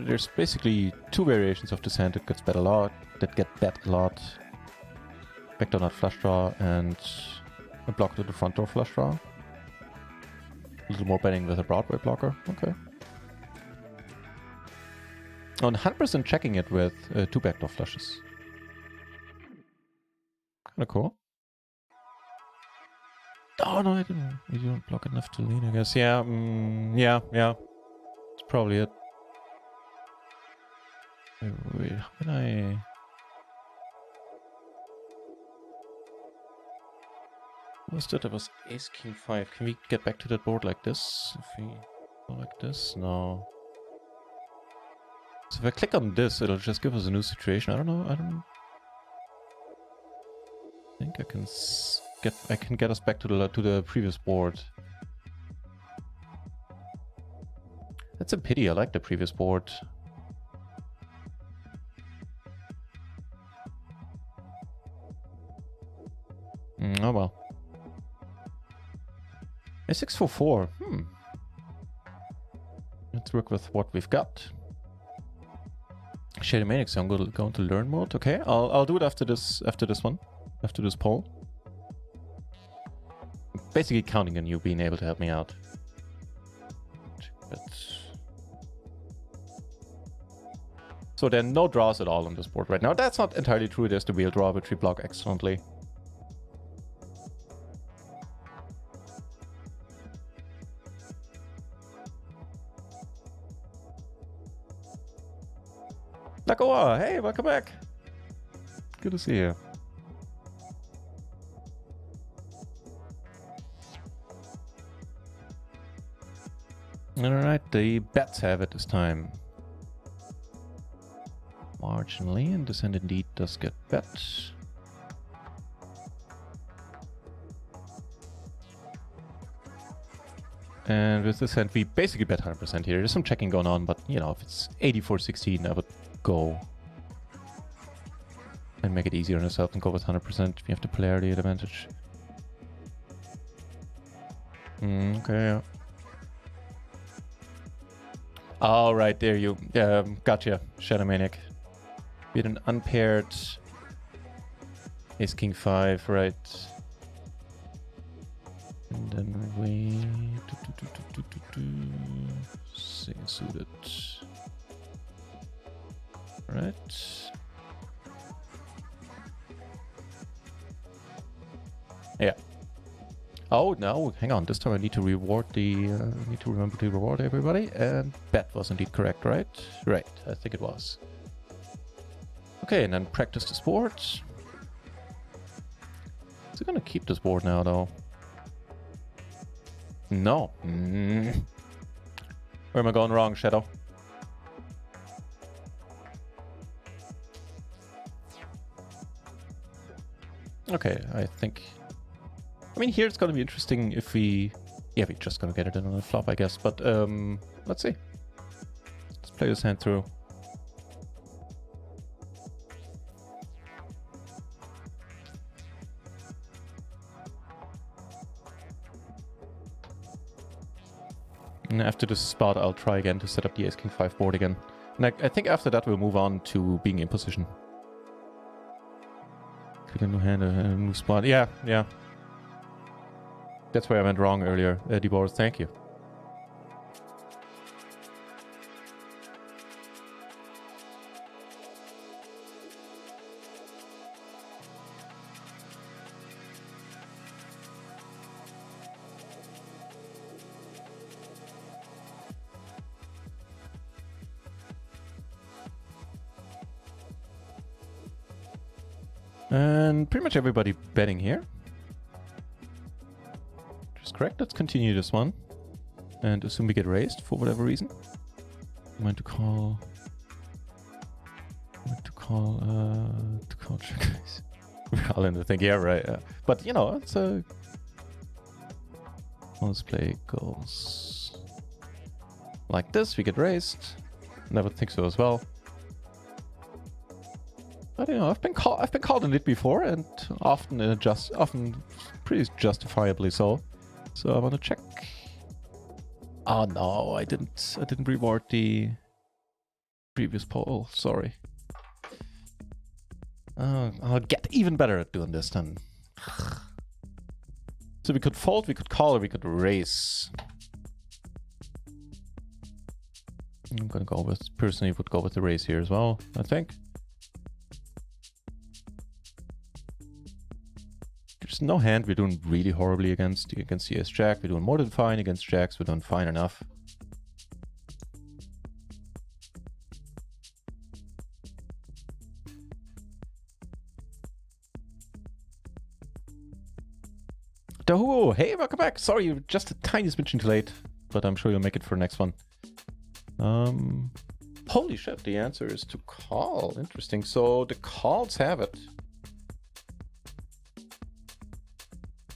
There's basically 2 variations of this hand that get bet a lot. Backdoor nut flush draw and a block to the front door flush draw. A little more betting with a Broadway blocker. Okay. On 100% checking it with 2 backdoor flushes. Kinda cool. Oh no, I didn't. You don't block enough to lean, I guess. Yeah, yeah. That's probably it. Wait, how can I... What was that? That was Ace King 5. Can we get back to that board like this? If we go like this? No. So if I click on this, it'll just give us a new situation. I don't know. I think I can get us back to the previous board. That's a pity. I like the previous board. Oh well. A644. Let's work with what we've got. Shady Maniac, so I'm going to learn mode. Okay, I'll do it after this poll. Basically counting on you being able to help me out. But... So there are no draws at all on this board right now. That's not entirely true. There's the wheel draw, which we block excellently. Nakoa, hey, welcome back. Good to see you. Alright, the bets have it this time. Marginally, and this hand indeed does get bet. And with this hand, we basically bet 100% here. There's some checking going on, but you know, if it's 84-16, I would go and make it easier on yourself and go with 100%. You have the polarity advantage. Okay, yeah. All right, there you. Gotcha, Shadow Maniac. We had an unpaired Ace King 5, right? And then we single suited. Right. Yeah. Oh no! Hang on. This time I need to reward the. Need to remember to reward everybody. And bet was indeed correct, right? Right. I think it was. Okay, and then practice the sport. Is it gonna keep this board now, though? No. Where am I going wrong, Shadow? Okay, I think... I mean, here it's gonna be interesting if we... Yeah, we're just gonna get it in on the flop, I guess. But, let's see. Let's play this hand through. And after this spot, I'll try again to set up the Ace King 5 board again. And I think after that we'll move on to being in position. Click a new hand, a new spot. Yeah. That's where I went wrong earlier. DeBoris, thank you. And pretty much everybody betting here. Which is correct. Let's continue this one. And assume we get raised for whatever reason. I'm going to call... to call check. We're all in the thing. Yeah, right. But, you know, it's a... Let's play goes like this. We get raised. Never think so as well. But, you know, I've been called in it before, and often pretty justifiably so. So I want to check. Oh no, I didn't reward the previous poll. Sorry. I'll get even better at doing this then. So we could fold, we could call, or we could raise. I'm gonna go with, personally would go with the raise here as well, I think. There's no hand we're doing really horribly against. You can see Ace-Jack, we're doing more than fine. Against Jacks, we're doing fine enough. Dahu, hey, welcome back. Sorry, you're just a tiny smidgen too late, but I'm sure you'll make it for the next one. Holy shit, the answer is to call. Interesting. So the calls have it.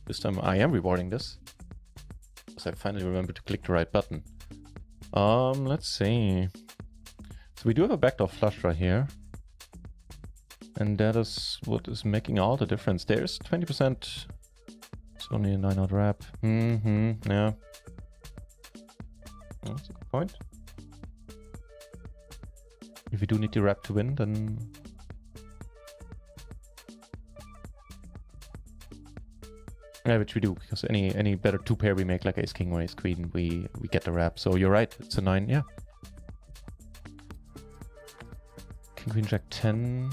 This time I am rewarding this, because I finally remembered to click the right button. Let's see. So we do have a backdoor flush draw here. And that is what is making all the difference. There's 20%. It's only a 9-out wrap. Yeah. Oh, that's a good point. If we do need the wrap to win, then... Yeah, which we do, because any better two pair we make, like Ace King or Ace Queen, we get the wrap. So you're right, it's a 9, yeah. King Queen Jack 10.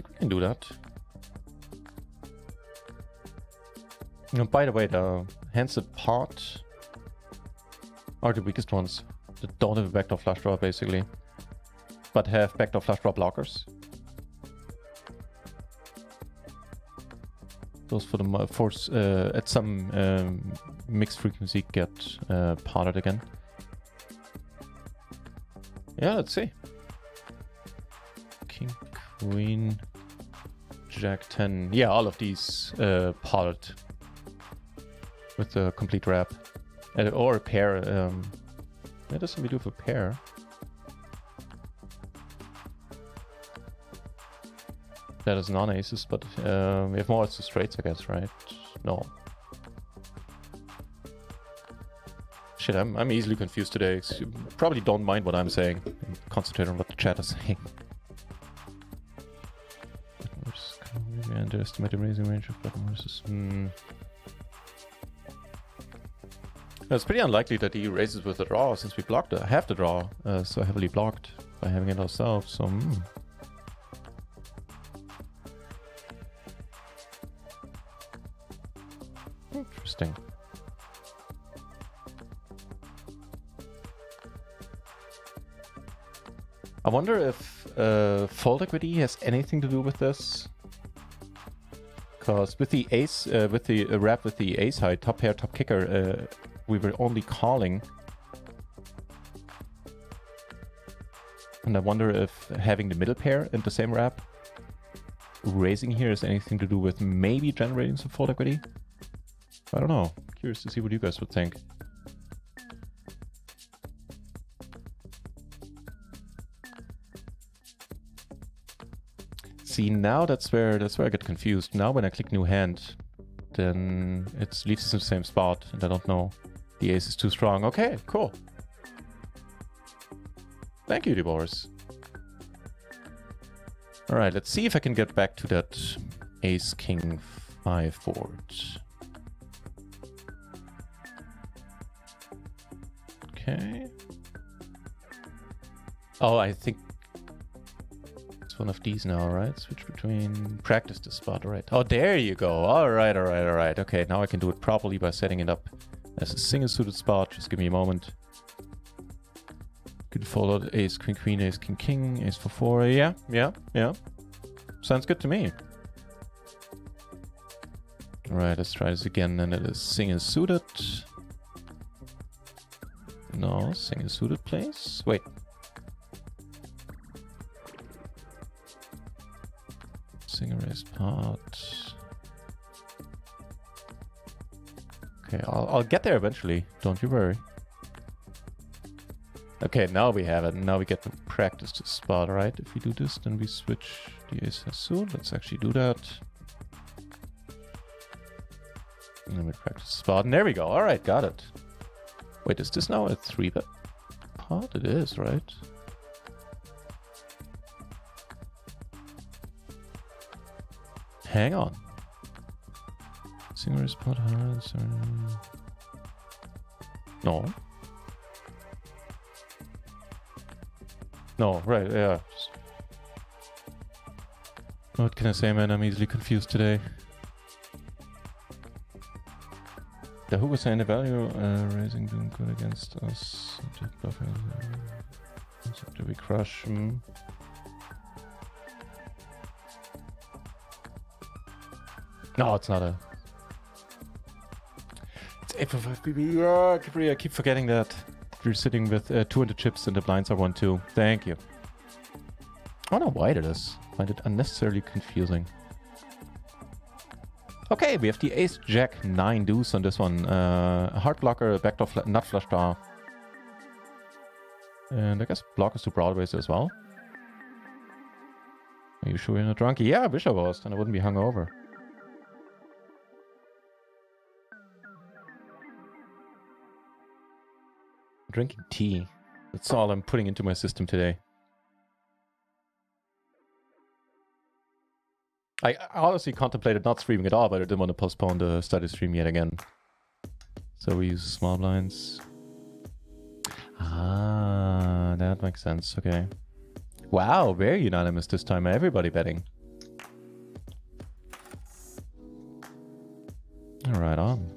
We can do that. You know, by the way, the hands that part are the weakest ones that don't have a backdoor flush draw, basically, but have backdoor flush draw blockers. Those for the force at some mixed frequency get parted again. Yeah, let's see. King, Queen, Jack 10. Yeah, all of these parted with the complete wrap. Or a pair. That doesn't we do for pair. That is non-aces, but we have more to straights, I guess, right? No. Shit, I'm easily confused today. You probably don't mind what I'm saying. Concentrate on what the chat is saying. We underestimate the raising range of button versus... It's pretty unlikely that he raises with the draw, since we blocked half the draw so heavily blocked by having it ourselves. So, Interesting. I wonder if fold equity has anything to do with this. Because with the ace, with the wrap with the ace high, top pair, top kicker, we were only calling. And I wonder if having the middle pair and the same wrap, raising here, has anything to do with maybe generating some fold equity. I don't know. Curious to see what you guys would think. See, now that's where I get confused. Now when I click new hand, then it leaves us in the same spot, and I don't know. The ace is too strong. Okay, cool. Thank you, Divorce. All right, let's see if I can get back to that ace king 5 board. Okay. Oh, I think it's one of these now, right? Switch between, practice the spot, right? Oh, there you go. All right. Okay, now I can do it properly by setting it up as a single suited spot. Just give me a moment. Could follow ace, queen, queen, ace, king, king, ace for 4. Yeah. Sounds good to me. Alright, let's try this again, and it is single suited. No, single suited place. Wait. Single raised part. Okay, I'll get there eventually. Don't you worry. Okay, now we have it. Now we get to practice the spot, right? If we do this, then we switch the ace soon. Let's actually do that. And then we practice the spot. And there we go. All right, got it. Wait, is this now a 3-bet pot? It is, right? Hang on. Single raise pot. No. No, right, yeah. What can I say, man? I'm easily confused today. Yeah, who was saying the value raising doing good against us? Do we crush? No, it's not a... It's 845 BB. I keep forgetting that. We're sitting with 200 chips and the blinds are 1-2. Thank you. I don't know why it is. I find it unnecessarily confusing. Okay, we have the ace jack 9 deuce on this one. A hard blocker, a backdoor nut flush draw. And I guess blockers to broadways as well. Are you sure you're not drunk? Yeah, I wish I was, then I wouldn't be hungover. Drinking tea. That's all I'm putting into my system today. I honestly contemplated not streaming at all, but I didn't want to postpone the study stream yet again. So we use small blinds. Ah, that makes sense. Okay. Wow, very unanimous this time. Everybody betting. All right, on.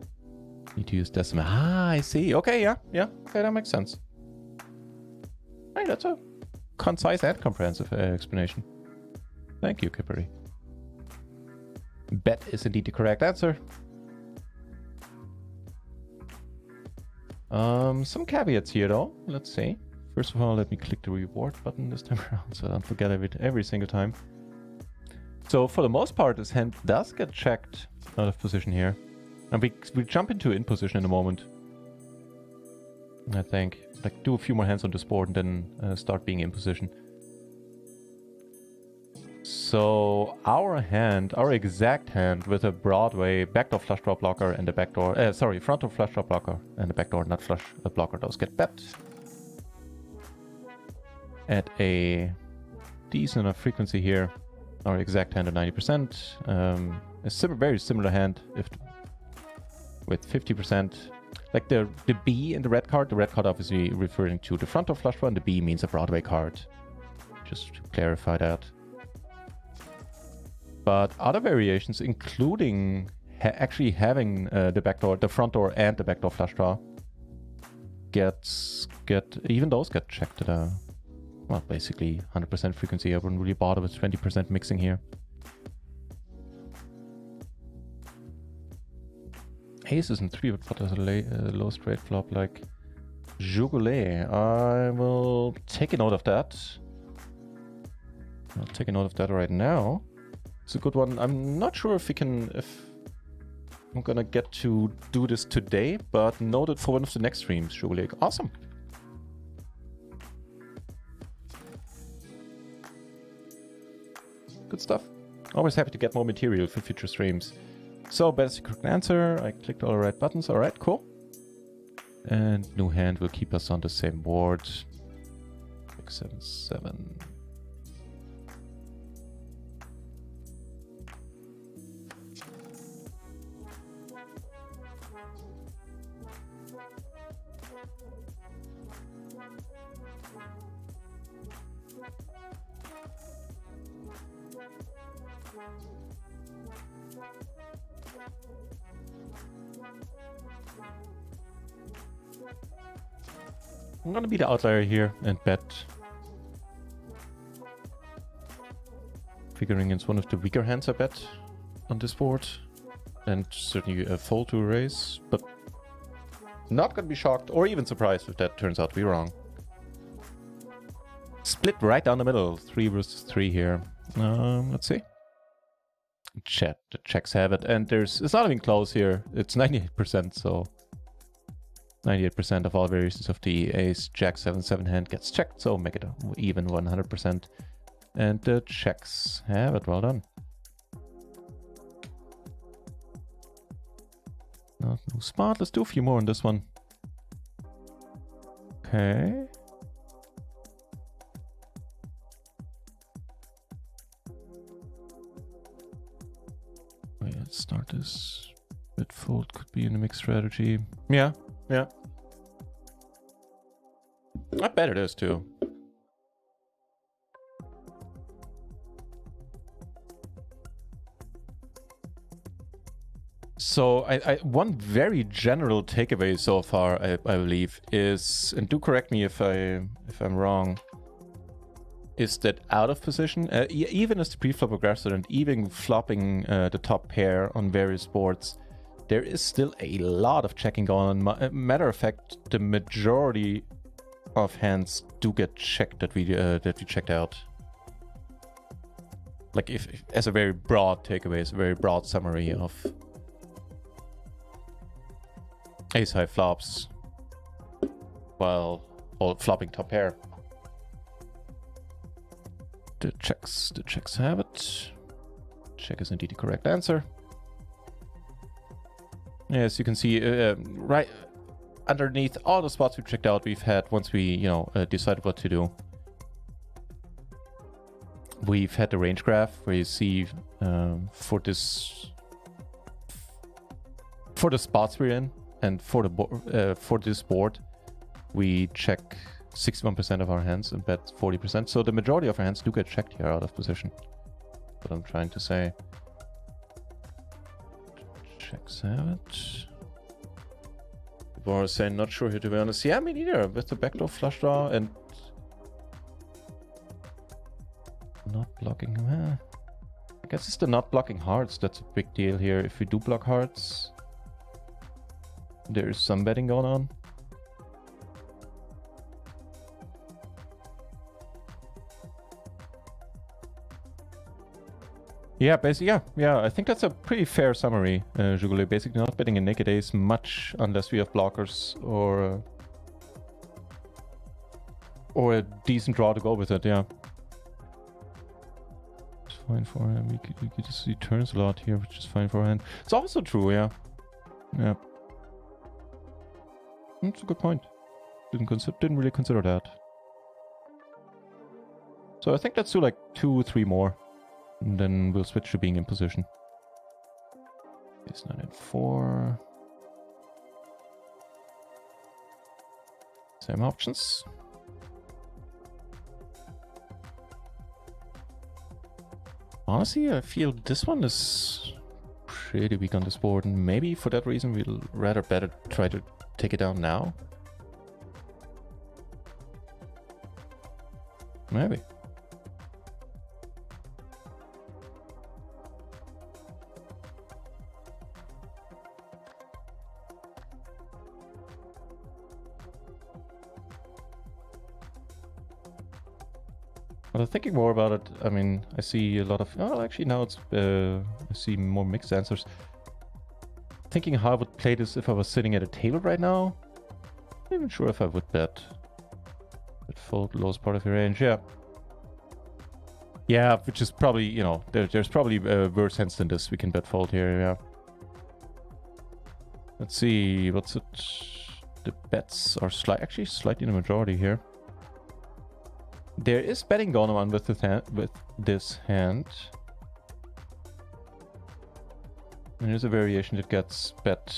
Need to use decimal. Ah, I see. Okay, yeah. Okay, that makes sense. Hey, that's a concise and comprehensive explanation. Thank you, Kippery. Bet is indeed the correct answer. Some caveats here, though. Let's see. First of all, let me click the reward button this time around so I don't forget it every single time. So for the most part, this hand does get checked out of position here. And we jump into in position in a moment. I think. Like, do a few more hands on this board and then start being in position. So our hand, our exact hand with a Broadway backdoor flush draw blocker and a backdoor, front door flush draw blocker and a backdoor nut flush blocker, those get bet. At a decent enough frequency here, our exact hand at 90%. A very similar hand if with 50%. Like the B in the red card obviously referring to the front door flush draw, and the B means a Broadway card. Just to clarify that. But other variations, including actually having the front door and the backdoor flush draw, even those get checked at a, well, basically 100% frequency. I wouldn't really bother with 20% mixing here. Aces and 3-bet pot as a low straight flop like Jugolet. I will take a note of that. I'll take a note of that right now. It's a good one. I'm not sure if I'm gonna get to do this today, but noted for one of the next streams, Jugolet. Awesome. Good stuff. Always happy to get more material for future streams. So, bet is the correct answer. I clicked all the right buttons. All right, cool. And new hand will keep us on the same board. 6, 7, 7. I'm gonna be the outlier here and bet. Figuring it's one of the weaker hands I bet on this board. And certainly a fold to a raise, but not gonna be shocked or even surprised if that turns out to be wrong. Split right down the middle, 3 versus 3 here. Let's see. Chat, the checks have it, and it's not even close here. It's 98%, so 98% of all variations of the ace, jack, 7 hand gets checked, so make it even 100%. And the checks have it. Well done. Not no smart. Let's do a few more on this one. Okay. Wait, let's start this. Bet fold could be in a mixed strategy. Yeah, yeah. I bet it is too. So one very general takeaway so far, I believe, is, and do correct me if I'm wrong, is that out of position, even as the pre-flop aggressor and even flopping the top pair on various boards, there is still a lot of checking going on. Matter of fact, the majority of hands do get checked that we checked out. Like if as a very broad takeaway, as a very broad summary of ace high flops while flopping top pair. The checks have it. Check is indeed the correct answer. As you can see, right underneath all the spots we checked out, we've had, once we decided what to do, we've had the range graph where you see for the spots we're in. And for this board, we check 61% of our hands and bet 40%. So the majority of our hands do get checked here out of position. What I'm trying to say. Checks have it. Boris saying not sure here, to be honest. Yeah, me neither. With the backdoor flush draw and not blocking. I guess it's the not blocking hearts that's a big deal here. If we do block hearts, there's some betting going on. Yeah, basically, yeah. I think that's a pretty fair summary, Jugule. Basically not betting a naked ace much unless we have blockers or a decent draw to go with it, yeah. It's fine for him. We could just see turns a lot here, which is fine for him. It's also true, yeah. Yeah. That's a good point. Didn't really consider that. So I think let's do like 2 or 3 more. And then we'll switch to being in position. Ace 9 and 4. Same options. Honestly, I feel this one is pretty weak on this board, and maybe for that reason we'll rather better try to take it down now. Maybe. Well, thinking more about it, I mean, I see a lot of... Oh, actually now it's... I see more mixed answers. Thinking how I would play this if I was sitting at a table right now. Not even sure if I would bet. But fold lowest part of your range, yeah. Yeah, which is probably, you know, there's probably worse hands than this. We can bet fold here, yeah. Let's see, what's it? The bets are actually slightly in the majority here. There is betting going on with this hand. And there's a variation that gets bet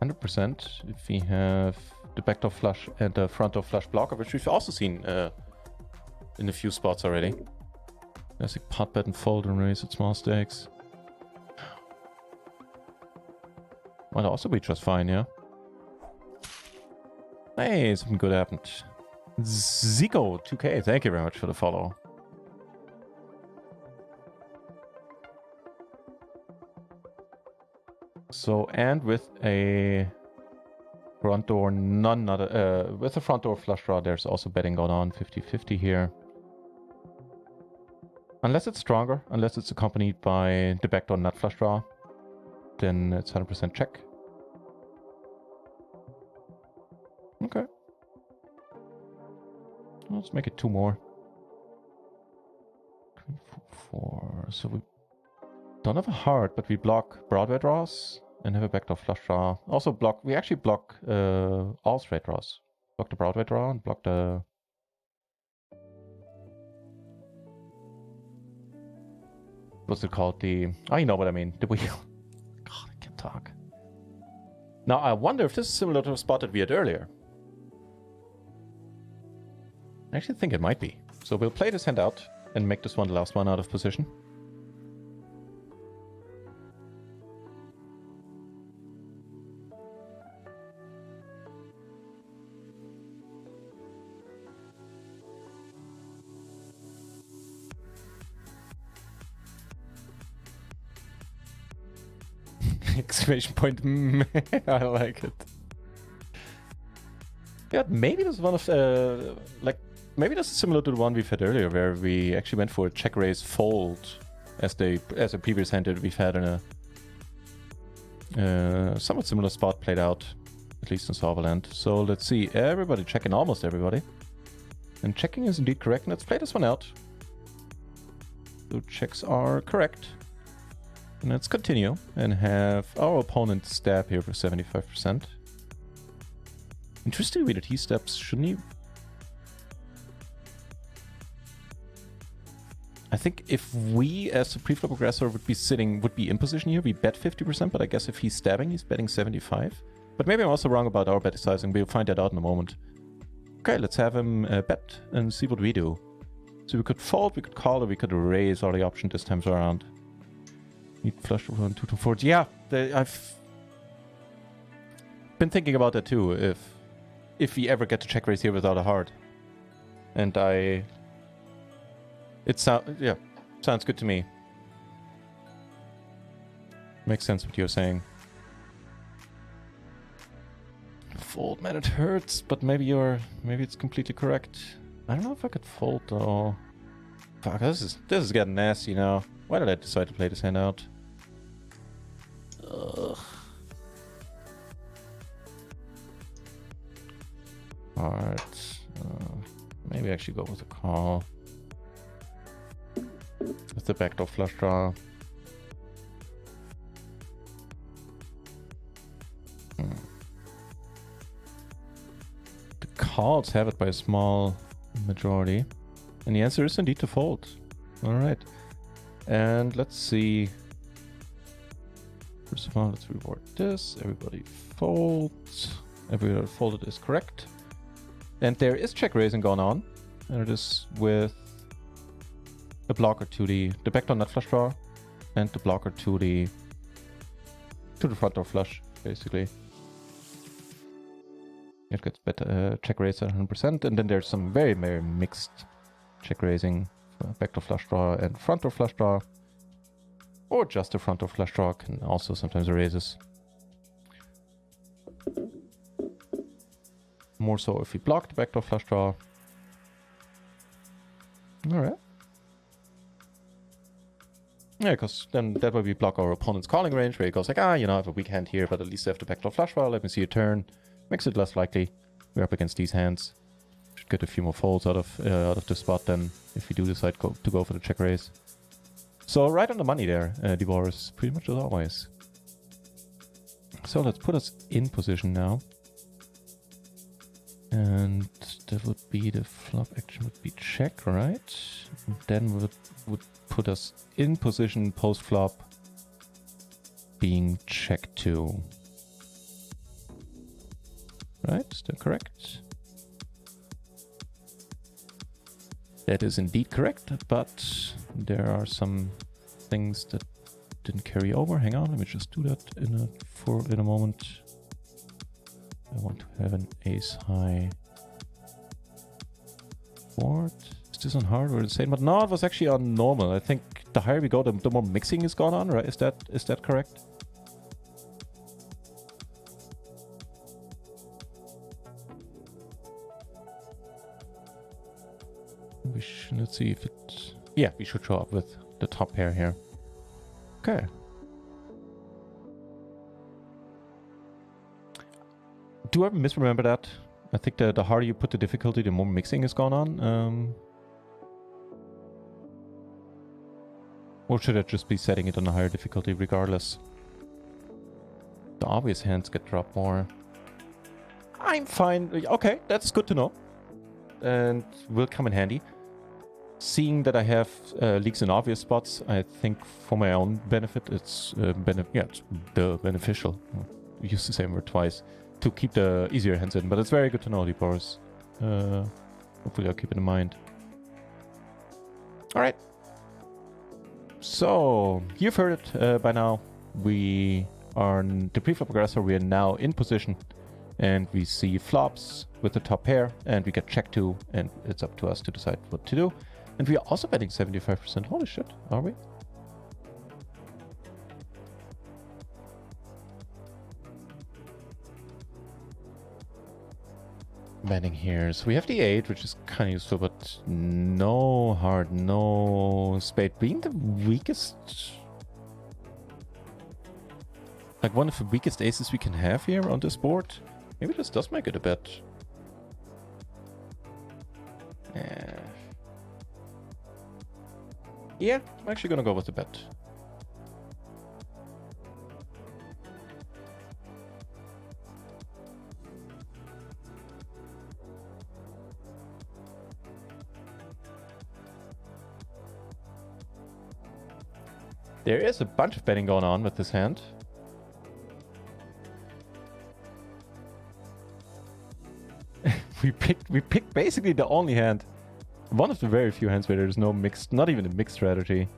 100% if we have the backdoor flush and the frontdoor flush blocker, which we've also seen in a few spots already. Classic pot bet and fold and raise at small stakes. Might also be just fine, yeah. Hey, something good happened. Zico 2K, thank you very much for the follow. So, and with a front door, with a front door flush draw, there's also betting going on, 50-50 here. Unless it's stronger, unless it's accompanied by the backdoor nut flush draw, then it's 100% check. Okay. Let's make it 2 more. 3, 4, 4. So we don't have a heart, but we block Broadway draws and have a backdoor flush draw. Also block, we actually block all straight draws. Block the Broadway draw and block the... What's it called? Oh, you know what I mean. The wheel. God, I can't talk. Now, I wonder if this is similar to the spot that we had earlier. I actually think it might be. So we'll play this hand out and make this one the last one out of position. Exclamation point. I like it. Yeah, maybe this is one of maybe this is similar to the one we've had earlier, where we actually went for a check raise fold as a previous hand that we've had in a somewhat similar spot played out, at least in Solverland. So let's see, everybody checking, almost everybody. And checking is indeed correct. Let's play this one out. So checks are correct. And let's continue and have our opponent stab here for 75%. Interestingly that he steps, shouldn't he? I think if we, as a preflop aggressor, would be in position here, we bet 50%, but I guess if he's stabbing, he's betting 75. But maybe I'm also wrong about our bet sizing. We'll find that out in a moment. Okay, let's have him bet and see what we do. So we could fold, we could call, or we could raise all the options this time around. Need flush over on 2 to 4. Yeah, I've been thinking about that too. If we ever get to check raise here without a heart, and sounds good to me. Makes sense what you're saying. Fold, man, it hurts, but maybe it's completely correct. I don't know if I could fold though. Fuck, this is getting nasty now. Why did I decide to play this hand out? Ugh. Alright. Maybe I should go with a call. With the backdoor flush draw. The calls have it by a small majority. And the answer is indeed to fold. Alright. And let's see. First of all, let's reward this. Everybody folds. Everybody folded is correct. And there is check raising going on. And it is with the blocker to the backdoor nut flush draw and the blocker to the front door flush, basically. It gets better check raise at 100%, and then there's some very, very mixed check raising, backdoor flush draw and front door flush draw, or just a front door flush draw can also sometimes raises. More so if we block the backdoor flush draw. Alright. Yeah, because then that way we block our opponent's calling range, where he goes like, I have a weak hand here, but at least I have the backdoor flush draw. Let me see a turn. Makes it less likely. We're up against these hands. Should get a few more folds out of the spot then, if we do decide to go for the check raise. So right on the money there, Divoris, pretty much as always. So let's put us in position now. And that would be the flop action would be check, right? And then would put us in position post flop being check 2. Right? Is that correct? That is indeed correct, but there are some things that didn't carry over. Hang on, let me just do that in a moment. I want to have an ace high board. Is this on hard or insane? But no, it was actually on normal. I think the higher we go, the more mixing is going on, right? Is that correct? Let's see if it... Yeah, we should show up with the top pair here. Okay. Do I misremember that? I think the harder you put the difficulty, the more mixing is going on. Or should I just be setting it on a higher difficulty regardless? The obvious hands get dropped more. I'm fine. Okay, that's good to know. And will come in handy. Seeing that I have leaks in obvious spots, I think for my own benefit, it's beneficial. We used the same word twice. To keep the easier hands in, but it's very good to know, Boris. Hopefully I'll keep it in mind. Alright. So, you've heard it by now. We are the pre-flop aggressor. We are now in position. And we see flops with the top pair. And we get check 2. And it's up to us to decide what to do. And we are also betting 75%. Holy shit, are we? Betting here. So we have the 8, which is kind of useful, but no heart, no spade. Being the weakest... Like one of the weakest aces we can have here on this board. Maybe this does make it a bet. Yeah, I'm actually gonna go with the bet. There is a bunch of betting going on with this hand. we picked basically the only hand. One of the very few hands where there's no mixed, not even a mixed strategy.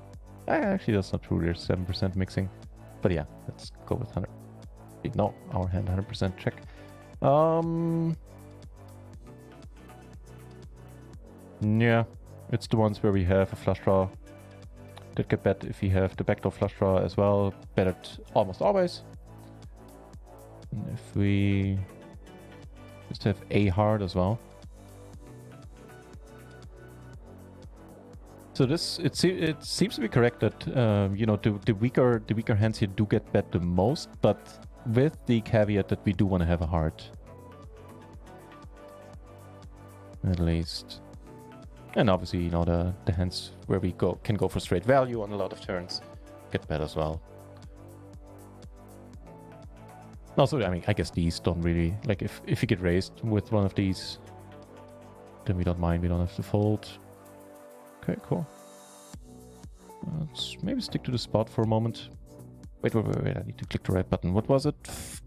Actually, that's not true. There's 7% mixing. But yeah, let's go with 100. No, our hand 100% check. Yeah, it's the ones where we have a flush draw. Did get bet if we have the backdoor flush draw as well. Bet it almost always. And if we just have a hard as well. So this it seems to be correct that you know the weaker hands here do get bet the most, but with the caveat that we do want to have a heart. At least. And obviously, you know, the hands where we can go for straight value on a lot of turns get bet as well. Also, I mean, I guess these don't really, like, if you get raised with one of these, then we don't mind, we don't have to fold. Okay, cool. Let's maybe stick to the spot for a moment. Wait, I need to click the right button. What was it?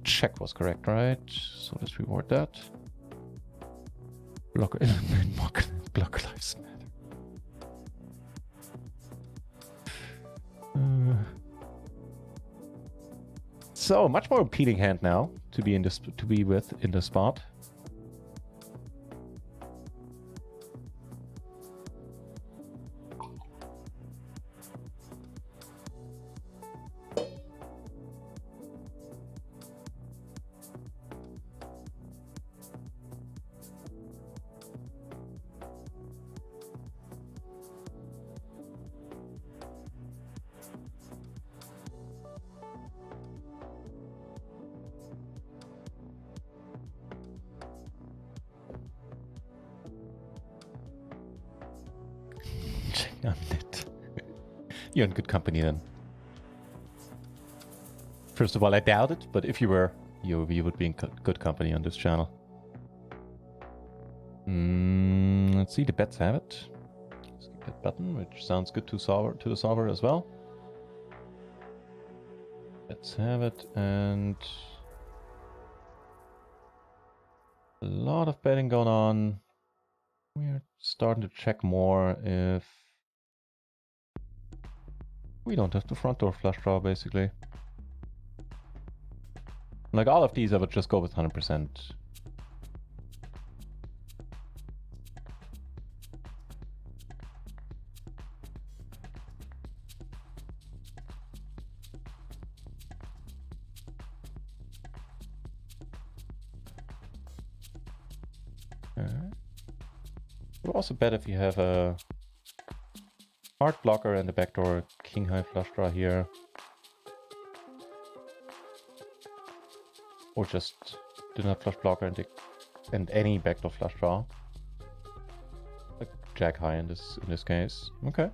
Check was correct, right? So let's reward that. Blocker lives matter. So much more appealing hand now to be with in the spot. You're in good company then. First of all, I doubt it, but if you were, you would be in good company on this channel. Let's see, the bets have it. Let's click that button, which sounds good to the solver as well. Bets have it, and a lot of betting going on. We're starting to check more if we don't have the front door flush draw, basically. Like all of these, I would just go with 100%. You also bet if you have a hard blocker and the backdoor king high flush draw here. Or just do not flush blocker and any backdoor flush draw. Like jack high in this case. Okay.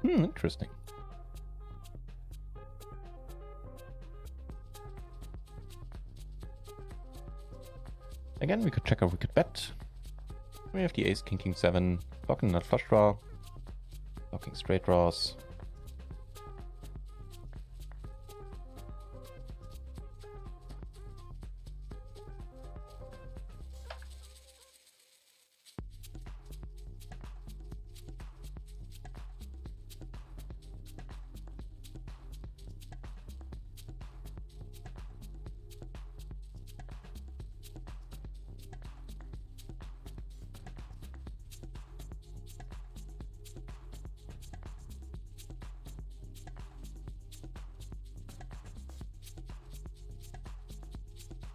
Interesting. Again, we could check our wicked bet. We have the ace, king, king, 7, blocking nut flush draw, blocking straight draws.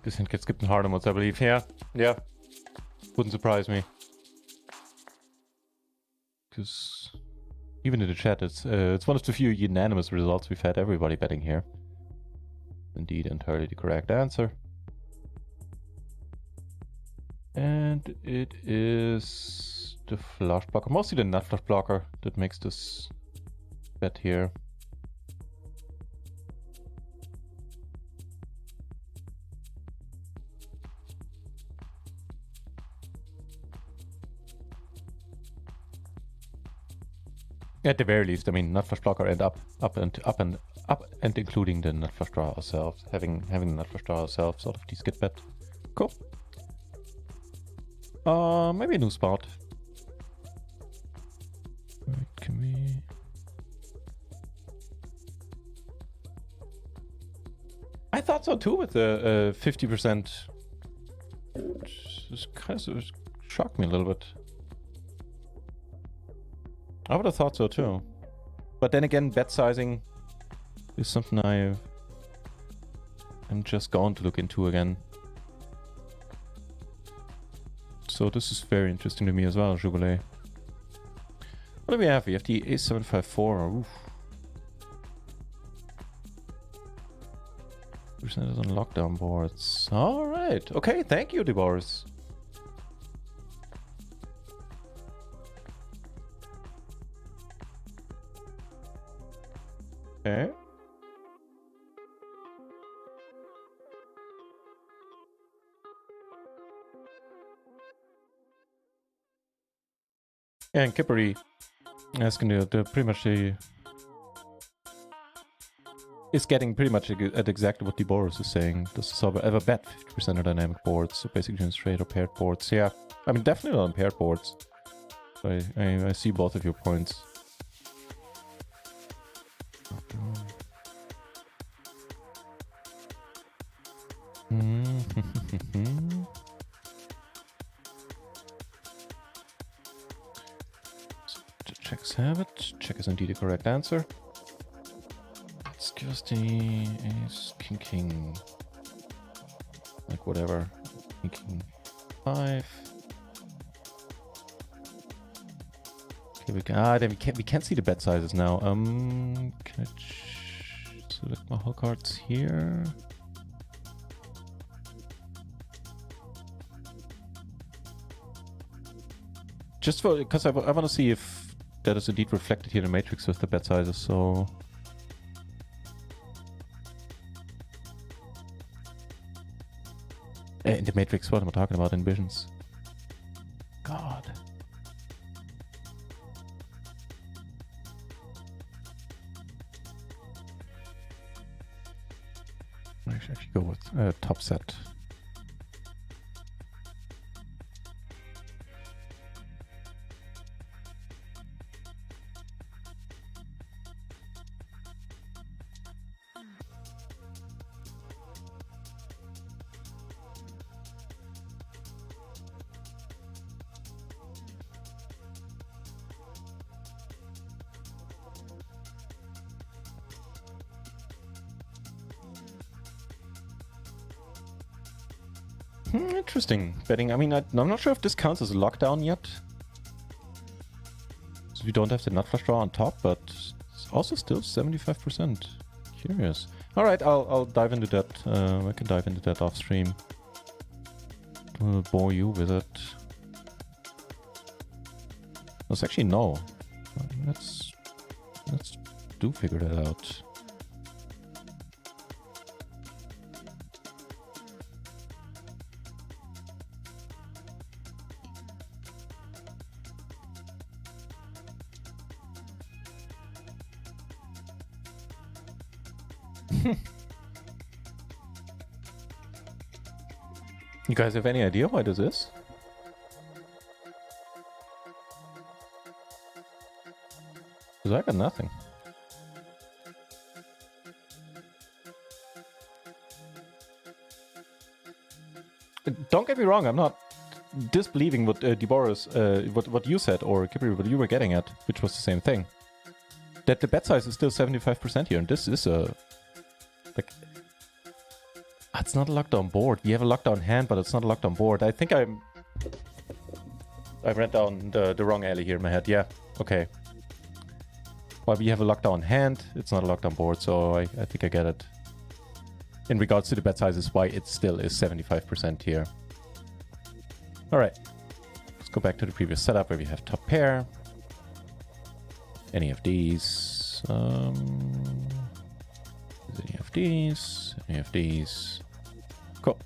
This hand gets skipped in harder modes, I believe. Yeah. Wouldn't surprise me. Because even in the chat, it's one of the few unanimous results we've had. Everybody betting here. Indeed, entirely the correct answer. And it is the flush blocker, mostly the nut flush blocker, that makes this bet here. At the very least, I mean, nut flush blocker and up and including the nut flush draw ourselves, having the nut flush draw ourselves out of these get bet. Cool. Maybe a new spot. Wait, can we? I thought so too with the 50%. This kind of shocked me a little bit. I would have thought so too. But then again, bet sizing is something I'm just going to look into again. So this is very interesting to me as well, Jubilee. What do we have? We have the A754. Oof. Percent is on lockdown boards. Alright. Okay, thank you, DeBoris. Okay. Yeah, and Kippery asking the pretty much the is getting pretty much at exactly what DeBoris is saying. Does the solver ever bet 50% of dynamic boards? So basically on straight or paired boards. Yeah, I mean definitely on paired boards. So I see both of your points. Checks have it. Check is indeed the correct answer. Let's give us the ace, king, king. Like whatever. King, king, 5. Okay, we can't see the bet sizes now. Can I select my whole cards here? Just for because I want to see if that is indeed reflected here in the matrix with the bet sizes. So in the matrix, what am I talking about? In visions. God. I should actually go with top set. Interesting. Betting, I mean, I'm not sure if this counts as a lockdown yet. So we don't have the nut flush draw on top, but it's also still 75%. Curious. Alright, I'll dive into that. I can dive into that off stream. I'll bore you with it. Let's actually no. Let's do figure that out. You guys have any idea why this is? Because I got nothing. Don't get me wrong, I'm not disbelieving what Deboris, what you said, or Kipri, what you were getting at, which was the same thing. That the bet size is still 75% here, and this is a... like... It's not a lockdown board. We have a lockdown hand, but it's not a lockdown board. I think I ran down the wrong alley here in my head. Yeah, okay. While we have a lockdown hand, it's not a lockdown board, so I think I get it. In regards to the bet sizes, why it still is 75% here. Alright. Let's go back to the previous setup where we have top pair. Any of these. Any of these. Any of these. Cool.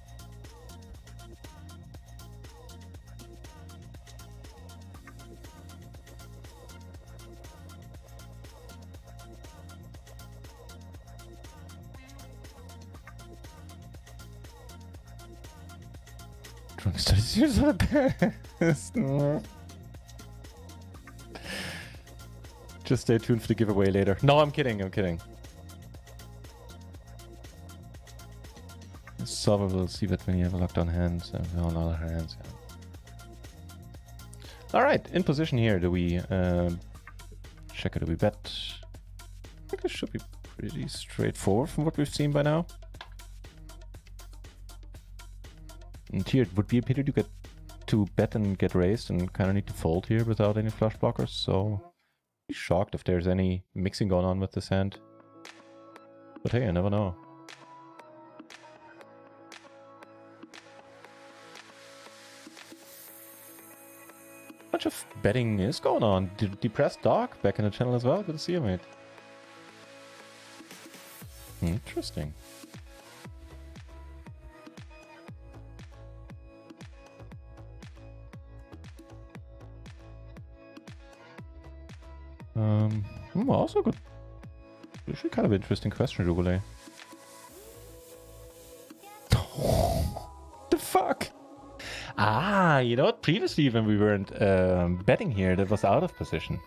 Drunk studies on a pair. Just stay tuned for the giveaway later. No, I'm kidding, I'm kidding. Solvable, see that when you have a lockdown hand and all other hands. Yeah. Alright, in position here, do we check it, do we bet? I think this should be pretty straightforward from what we've seen by now. And here it would be a pity to get to bet and get raised and kind of need to fold here without any flush blockers, so I'd be shocked if there's any mixing going on with this hand. But hey, I never know. Bunch of betting is going on. Depressed Dog back in the channel as well. Good to see you, mate. Interesting. Also good. Actually, kind of interesting question, Jugule. The fuck? Ah, you know what? Previously, when we weren't betting here, that was out of position.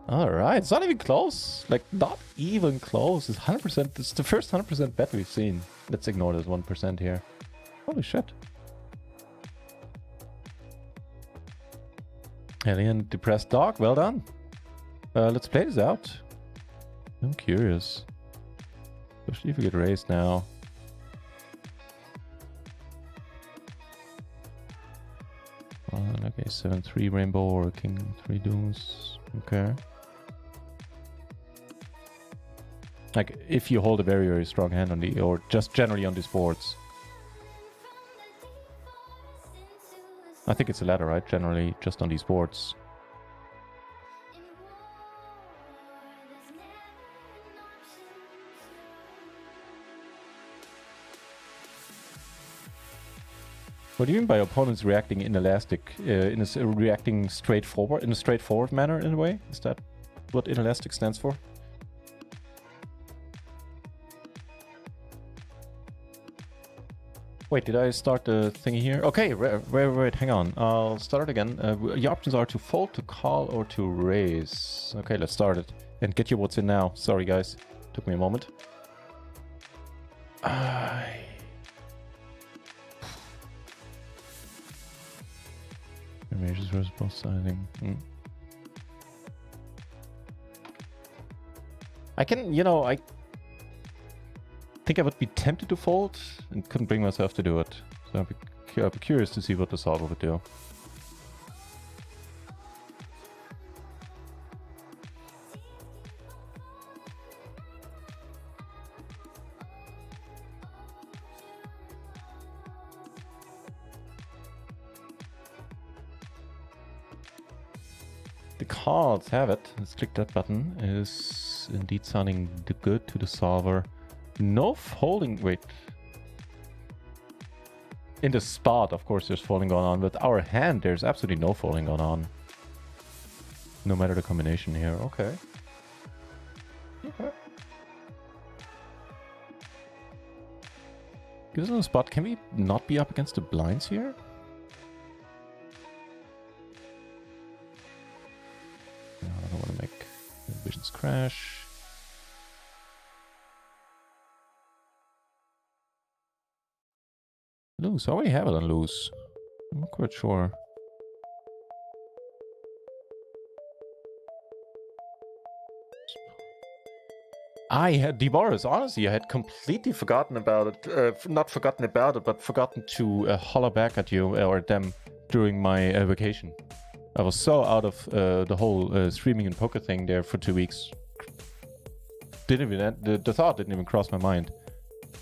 Alright, it's not even close. Like, not even close. It's 100%. It's the first 100% bet we've seen. Let's ignore this 1% here. Holy shit. Alien Depressed Dog, well done. Let's play this out. I'm curious. Especially if we get raised now. Like a 7-3 rainbow or a king 3 deuce. Okay. Like if you hold a very, very strong hand on the, or just generally on these boards. I think it's a ladder, right? Generally just on these boards. What do you mean by opponents reacting inelastic? Reacting straightforward, in a straightforward manner in a way? Is that what inelastic stands for? Wait, did I start the thingy here? Okay, wait, hang on. I'll start it again. Your options are to fold, to call, or to raise. Okay, let's start it. And get your what's in now. Sorry, guys. Took me a moment. Raises versus both sizing. I can, you know, think I would be tempted to fold and couldn't bring myself to do it. So I'd be curious to see what the solver would do. The cards have it. Let's click that button. Is indeed sounding good to the solver. No folding. Wait. In the spot, of course, there's folding going on. But our hand, there's absolutely no folding going on. No matter the combination here. Okay. Okay. Give us a spot. Can we not be up against the blinds here? No, I don't want to make visions crash. Loose. I already have it on loose. I'm not quite sure. I had Boris, honestly, I had completely forgotten about it. Not forgotten about it, but forgotten to holler back at you or them during my vacation. I was so out of the whole streaming and poker thing there for 2 weeks. Didn't even the thought didn't even cross my mind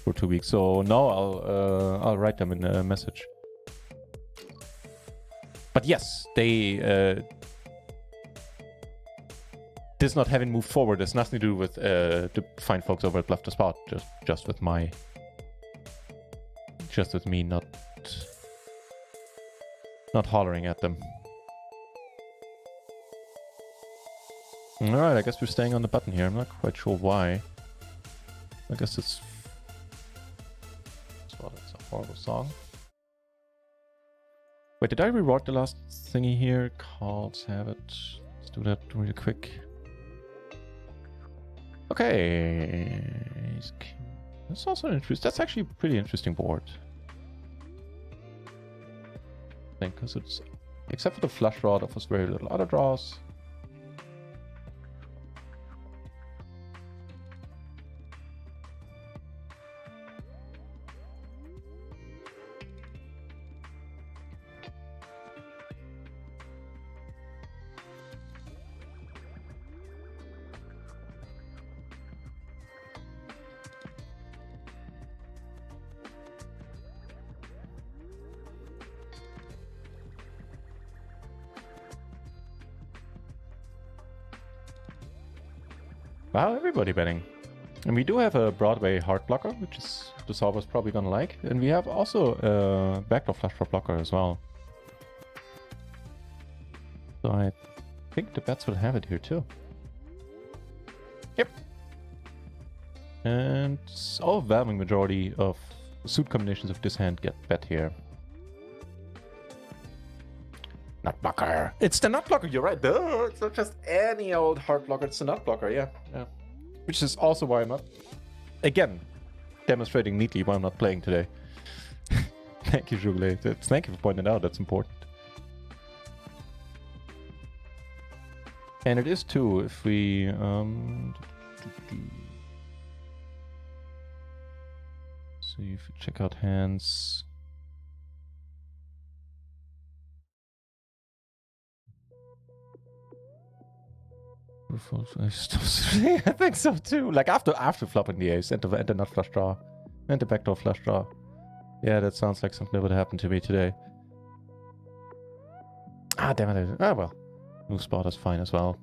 for 2 weeks. So now I'll write them in a message. But yes, they. This not having moved forward has nothing to do with the fine folks over at Bluff the Spot. Just with me not hollering at them. All right, I guess we're staying on the button here. I'm not quite sure why. I guess it's a horrible song. Wait, did I reward the last thingy here? Cards have it. Let's do that really quick. Okay, that's also interesting. That's actually a pretty interesting board. I think because it's, except for the flush draw, offers very little other draws. Wow, everybody betting. And we do have a Broadway hard blocker, which is the solver's probably gonna like. And we have also a backdoor flush draw blocker as well. So I think the bets will have it here too. Yep. And overwhelming majority of suit combinations of this hand get bet here. Nut blocker. It's the nut blocker, you're right. Duh, it's not just any old hard blocker, it's the nut blocker, yeah. Which is also why I'm not, again, demonstrating neatly why I'm not playing today. Thank you, Jugle. Thank you for pointing it out, that's important. And it is too, if we... So if you check out hands... I think so too. Like after flopping the ace and the nut flush draw and the backdoor flush draw. Yeah, that sounds like something that would happen to me today. Ah, damn it. Ah, well. New spot is fine as well.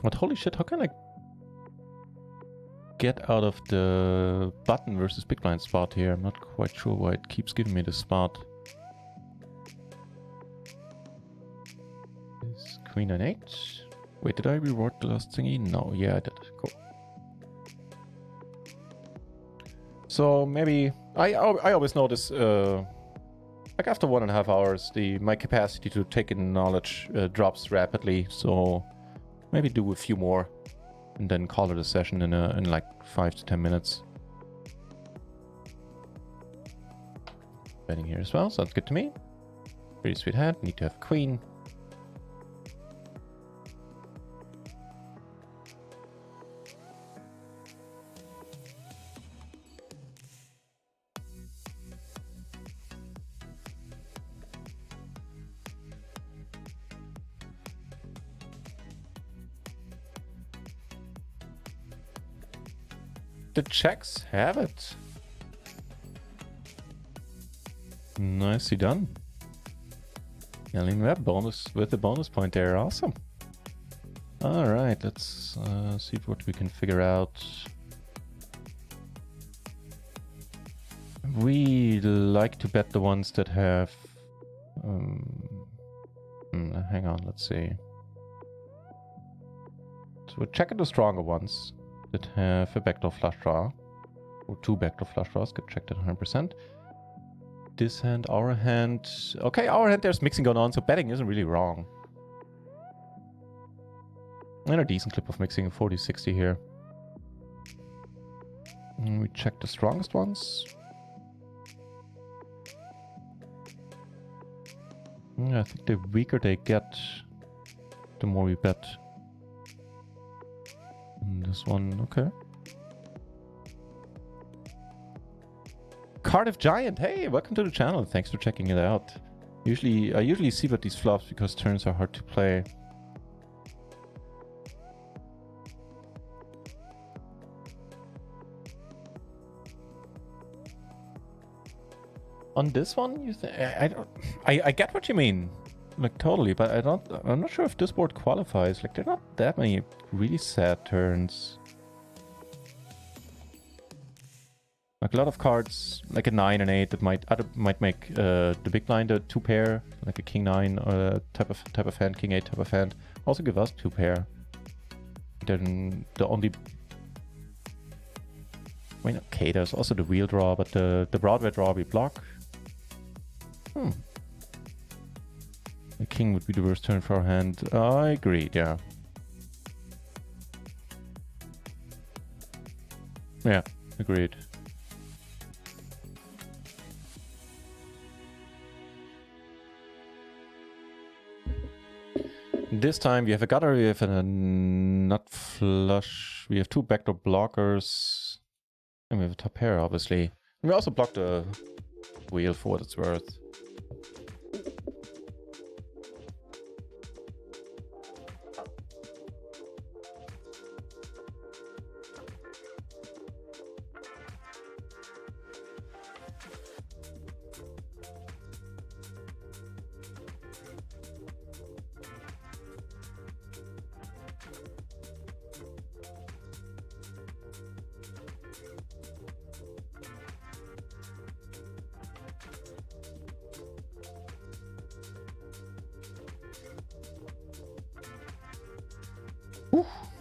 But holy shit, how can I get out of the button versus big blind spot here? I'm not quite sure why it keeps giving me this spot. Queen and 8. Wait, did I reward the last thingy? No, yeah, I did. Cool. So maybe I always notice like after 1.5 hours, my capacity to take in knowledge drops rapidly. So maybe do a few more and then call it a session in like 5 to 10 minutes. Betting here as well, sounds good to me. Pretty sweet hand. Need to have a queen. the checks have it. Nicely done. Killing that bonus with the bonus point there. Awesome. All right, let's see what we can figure out. We like to bet the ones that have... hang on, let's see. So we're checking the stronger ones that have a backdoor flush draw. Or two backdoor flush draws, get checked at 100%. This hand, our hand... Okay, our hand, there's mixing going on, so betting isn't really wrong. And a decent clip of mixing, 40-60 here. And we check the strongest ones. Yeah, I think the weaker they get, the more we bet. And this one, okay. Cardiff Giant, hey, welcome to the channel. Thanks for checking it out. I usually see about these flops because turns are hard to play. On this one, you think I get what you mean, like totally, but I'm not sure if this board qualifies. Like, there are not that many really sad turns. Like a lot of cards, like a 9 and 8, that might make the big blind a 2-pair, like a king 9 type of hand, king 8 type of hand. Also give us 2-pair. Then the only... I mean, okay, there's also the wheel draw, but the Broadway draw we block. The king would be the worst turn for our hand. I agree, yeah. Yeah, agreed. This time we have a gutter, we have a nut flush, we have two backdoor blockers, and we have a top pair, obviously. And we also blocked the wheel for what it's worth.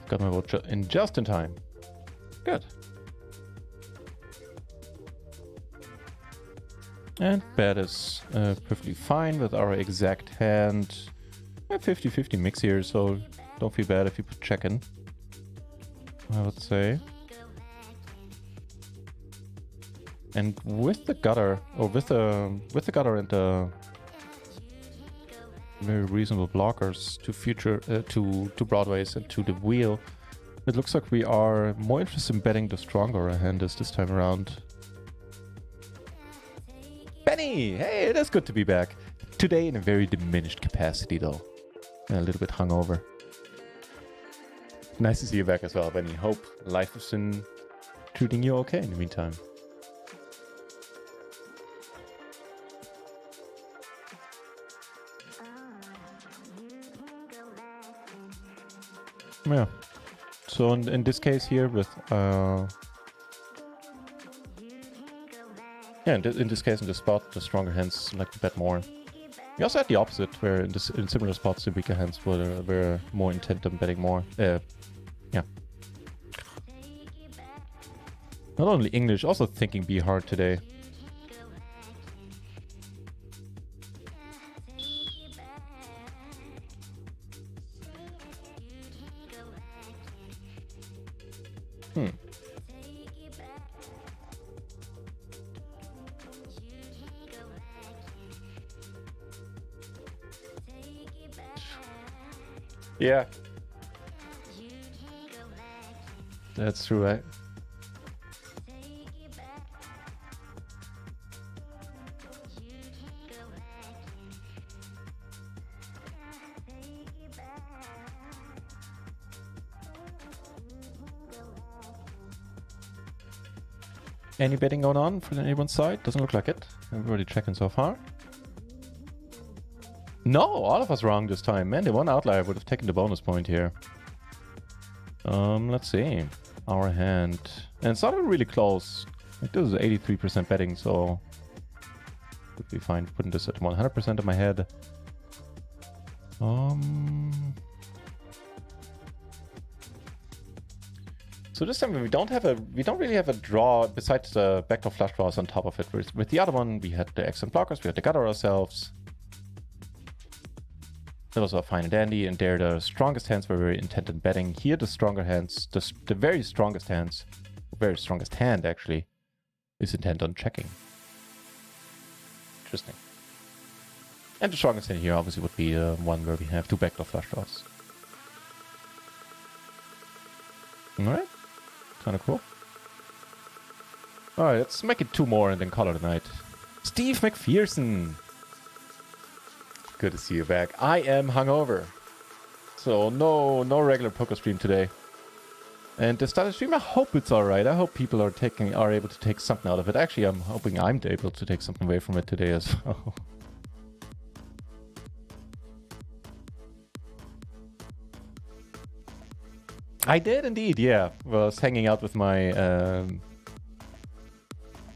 Got my vote in just in time. Good. And bet is perfectly fine with our exact hand. 50-50 mix here, so don't feel bad if you put check in, I would say. And with the gutter, or with the gutter and the very reasonable blockers to Broadways and to the wheel, it looks like we are more interested in betting the stronger our hand is this time around. Benny! Hey, it is good to be back. Today in a very diminished capacity though. And a little bit hungover. Nice to see you back as well, Benny. Hope life has been treating you okay in the meantime. Yeah. So in this case here with in this case in the spot the stronger hands like to bet more. We also had the opposite where in similar spots the weaker hands were more intent on betting more. Yeah. Not only English, also thinking be hard today. Yeah. That's true, right? Any betting going on for anyone's side? Doesn't look like it. Everybody checking so far. No, all of us wrong this time. Man, the one outlier would have taken the bonus point here. Let's see. Our hand. And it's not even really close. Like, this is 83% betting, so... would be fine putting this at 100% of my head. So this time we don't really have a draw besides the backdoor flush draws on top of it. With the other one, we had the excellent blockers, we had the gutter ourselves. That was all fine and dandy, and there the strongest hands were very intent on betting. Here the stronger hands, the very strongest hands, very strongest hand actually, is intent on checking. Interesting. And the strongest hand here obviously would be the one where we have two backdoor flush draws. Alright. Kind of cool. Alright, let's make it two more and then call it a night. Steve McPherson! Good to see you back. I am hungover. So no regular poker stream today. And the starter stream, I hope it's alright. I hope people are able to take something out of it. Actually, I'm hoping I'm able to take something away from it today as well. I did indeed, yeah. Was hanging out with my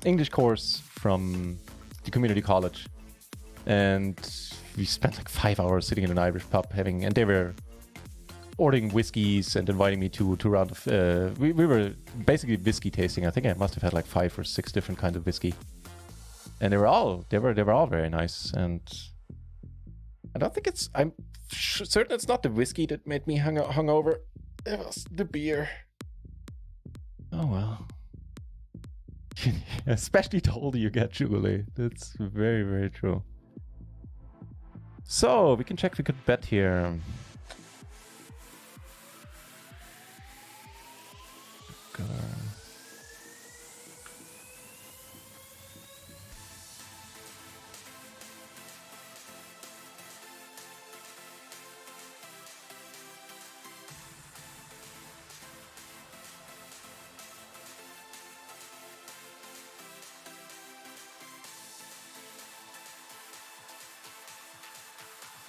English course from the community college. And we spent like 5 hours sitting in an Irish pub and they were ordering whiskeys and inviting me to a round of... we were basically whiskey tasting. I think I must have had like 5 or 6 different kinds of whiskey. And they were all very nice. And I don't think I'm certain it's not the whiskey that made me hungover. It was the beer. Oh well. Especially the older you get, Julie. That's very, very true. So, we can check if we could bet here.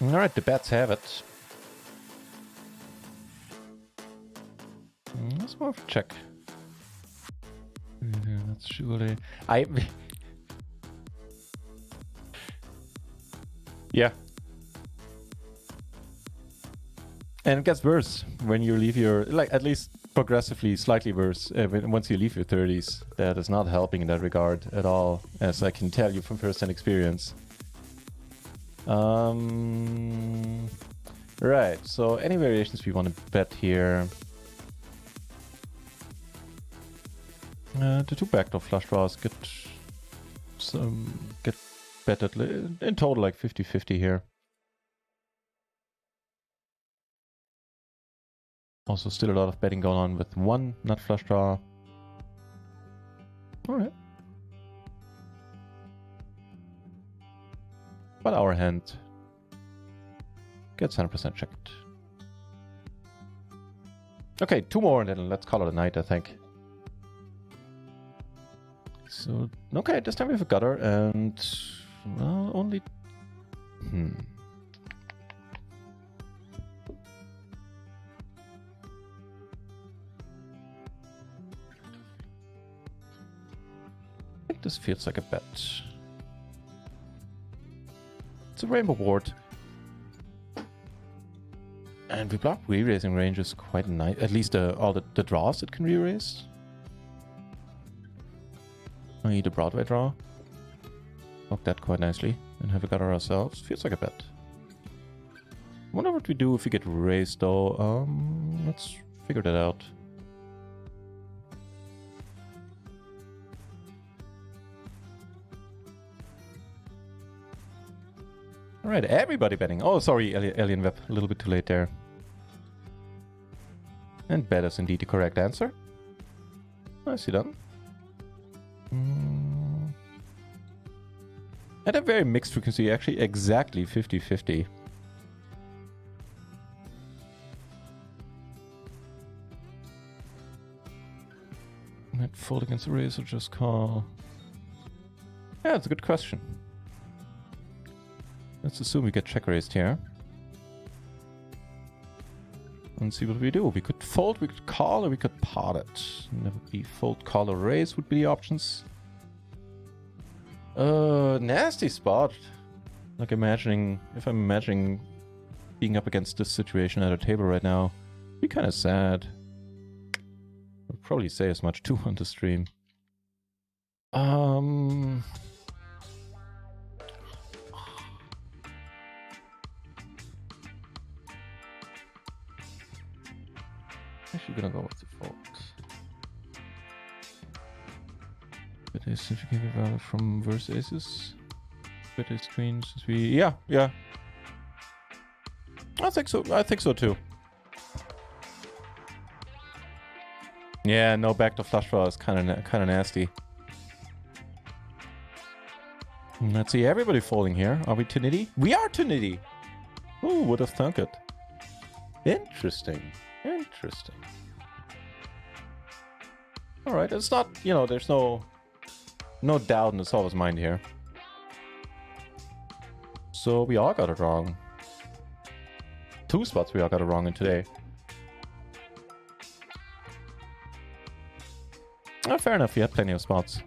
Alright, the bets have it. Let's more of a check. That's surely... Yeah. And it gets worse when you leave your... Like, at least progressively slightly worse once you leave your 30s. That is not helping in that regard at all, as I can tell you from first-hand experience. Right, so any variations we want to bet here. The two backdoor flush draws get betted in total like 50-50 here. Also still a lot of betting going on with one nut flush draw. Alright. But our hand gets 100% checked. Okay, two more and then let's call it a night, I think. So, okay, this time we have a gutter and... well, only... I think this feels like a bet. It's a rainbow board. And we block re-raising range is quite nice. At least all the draws it can re-raise. I need a Broadway draw. Block that quite nicely. And have a gutter ourselves. Feels like a bet. Wonder what we do if we get raised though. Let's figure that out. Alright, everybody betting. Oh, sorry, Alien Web. A little bit too late there. And bet is indeed the correct answer. Nicely done. At a very mixed frequency, actually exactly 50-50. Net fold against the raise or just call? Yeah, it's a good question. Let's assume we get check raised here. And see what we do. We could fold, we could call, or we could pot it. And that would be fold, call, or raise would be the options. Nasty spot. Like imagining, if I'm imagining being up against this situation at a table right now, it'd be kind of sad. I'd probably say as much too on the stream. Actually gonna go with the fold. But is significant value from verse aces. But it screens. Yeah. I think so. I think so too. Yeah, no backdoor flush draw is kind of nasty. Let's see, everybody folding here. Are we too nitty? We are too nitty. Who would have thunk it? Interesting. Interesting. All right, it's not, you know, there's no doubt in the solver's mind here. So we all got it wrong. 2 spots we all got it wrong in today. Oh, fair enough, we had plenty of spots.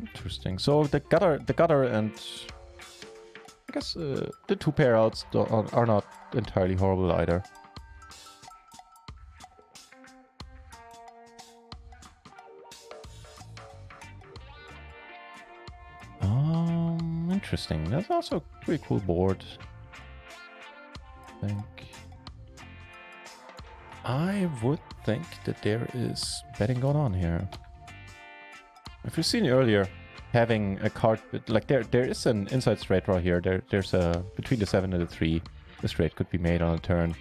Interesting. So the gutter and I guess the 2 pair outs are not entirely horrible either. Interesting. That's also a pretty cool board. I would think that there is betting going on here. If you've seen earlier, having a card like there is an inside straight draw here. There's a between the 7 and the 3. The straight could be made on a turn,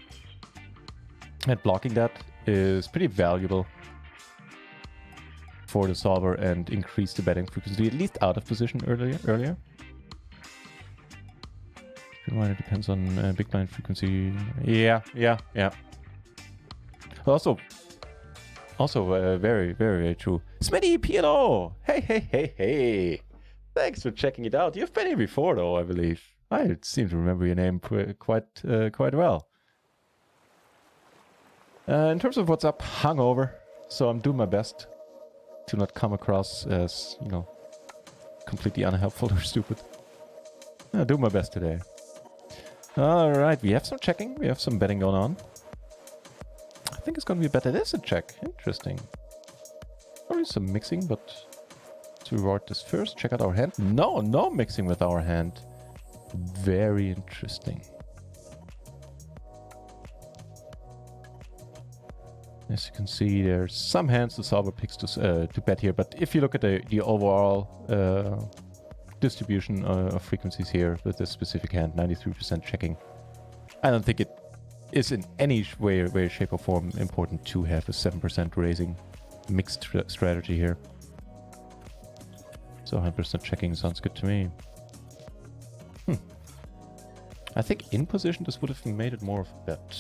and blocking that is pretty valuable for the solver and increase the betting frequency, at least out of position earlier. It depends on big blind frequency. Yeah. Also, very, very true. Smitty PLO! Hey! Thanks for checking it out. You've been here before, though, I believe. I seem to remember your name quite well. In terms of what's up, hungover. So I'm doing my best to not come across as, you know, completely unhelpful or stupid. I'll do my best today. Alright, we have some checking. We have some betting going on. I think it's going to be a bet. It is a check. Interesting. Probably some mixing, but let's reward this first. Check out our hand. No mixing with our hand. Very interesting. As you can see, there's some hands the solver picks to bet here, but if you look at the overall distribution of frequencies here with this specific hand, 93% checking, I don't think it is in any way, shape or form important to have a 7% raising mixed strategy here. So 100% checking sounds good to me. I think in position this would have made it more of a bet,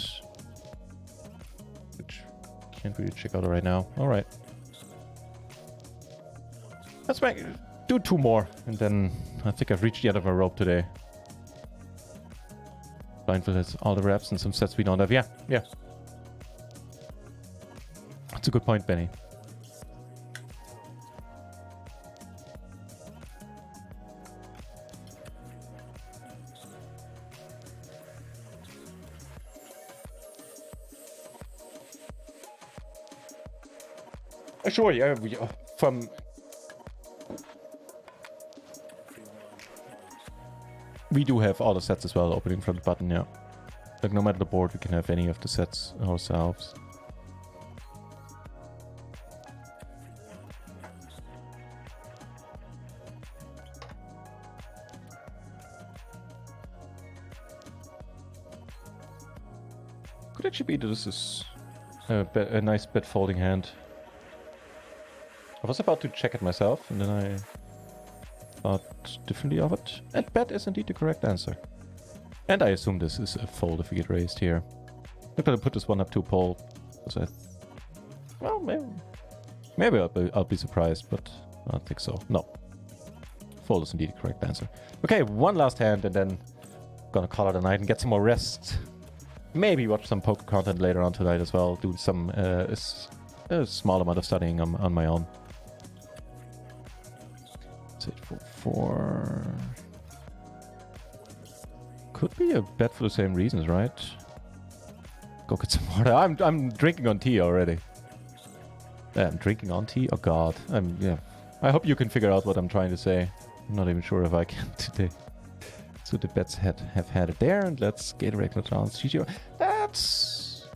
which can't really check out right now. All right, let's do 2 more, and then I think I've reached the end of my rope today. Blindfold has all the reps and some sets we don't have. Yeah. That's a good point, Benny. Sure, yeah. We do have all the sets as well, opening from the button, yeah. Like, no matter the board, we can have any of the sets ourselves. Could actually be that this is a nice bet folding hand. I was about to check it myself, and then I thought differently of it. And bet is indeed the correct answer. And I assume this is a fold if we get raised here. I'm gonna put this one up to poll. So well, maybe I'll be surprised, but I don't think so. No. Fold is indeed the correct answer. Okay, one last hand and then gonna call it a night and get some more rest. Maybe watch some poker content later on tonight as well. Do some a small amount of studying on my own. 8-4-4. Could be a bet for the same reasons, right? Go get some water. I'm drinking on tea already. I'm drinking on tea? Oh god. Yeah. I hope you can figure out what I'm trying to say. I'm not even sure if I can today. So the bets have had it there, and let's get a regular chance. GGO. That's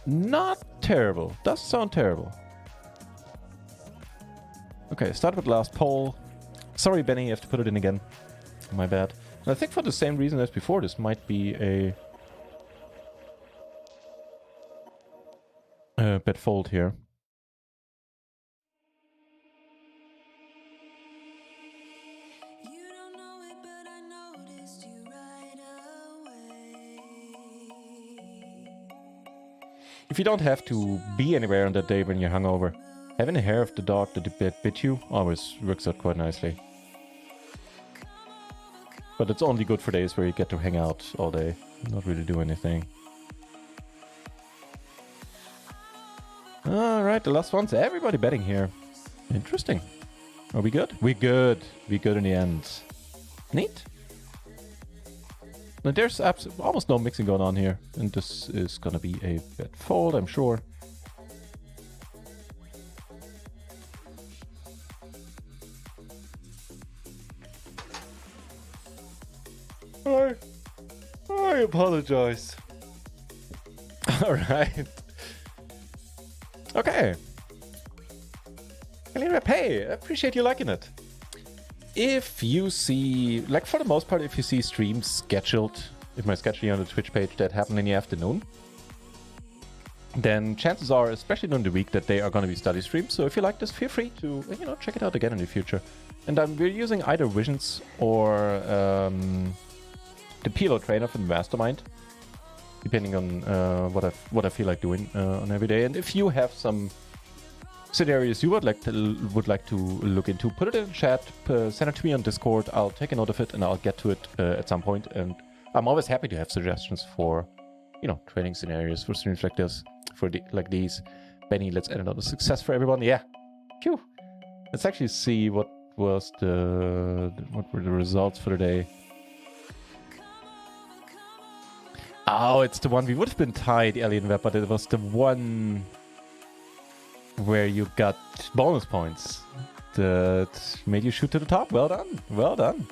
not terrible. Doesn't sound terrible. Okay, start with last poll. Sorry, Benny, you have to put it in again. My bad. And I think for the same reason as before, this might be a bet fold here. If you don't have to be anywhere on that day when you're hungover, having a hair of the dog that bit you always works out quite nicely. But it's only good for days where you get to hang out all day, not really do anything. Alright, the last ones. Everybody betting here. Interesting. Are we good? We're good. We're good in the end. Neat. Now there's almost no mixing going on here. And this is gonna be a bet fold, I'm sure. I apologize. Alright. Okay. Hey, I appreciate you liking it. If you see, like for the most part, if you see streams scheduled, if my scheduling on the Twitch page that happen in the afternoon, then chances are, especially during the week, that they are going to be study streams. So if you like this, feel free to, check it out again in the future. And we're using either Visions or the PLO trainer from the Mastermind, depending on what I feel like doing on every day. And if you have some scenarios you would like to look into, put it in the chat, send it to me on Discord. I'll take a note of it and I'll get to it at some point. And I'm always happy to have suggestions for, training scenarios for streams like this, like these. Benny, let's add another success for everyone. Yeah. Phew. Let's actually see what were the results for the day. Oh, it's the one we would have been tied, Alien Web, but it was the one where you got bonus points that made you shoot to the top. Well done. Well done.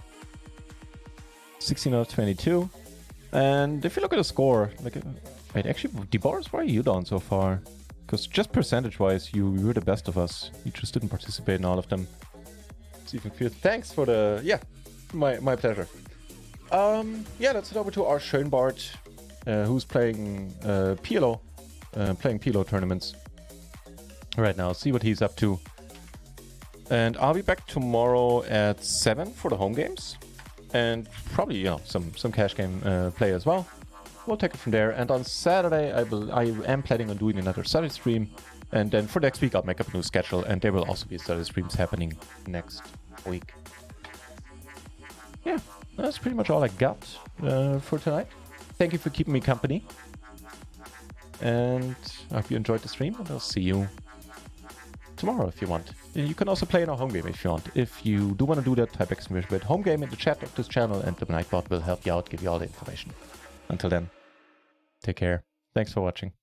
16 out of 22. And if you look at the score, wait, actually, DeBoris, why are you down so far? Because just percentage-wise, you were the best of us. You just didn't participate in all of them. Stephen Field, thanks for the... Yeah, my pleasure. Let's head over to our Schönbart, who's playing PLO tournaments right now. See what he's up to. And I'll be back tomorrow at 7 for the home games. And probably, some cash game play as well. We'll take it from there. And on Saturday, I am planning on doing another study stream. And then for next week, I'll make up a new schedule. And there will also be study streams happening next week. Yeah, that's pretty much all I got for tonight. Thank you for keeping me company. And I hope you enjoyed the stream. And I'll see you tomorrow if you want. You can also play in our home game if you want. If you do want to do that, type !@ home game in the chat of this channel and the Nightbot will help you out, give you all the information. Until then, take care. Thanks for watching.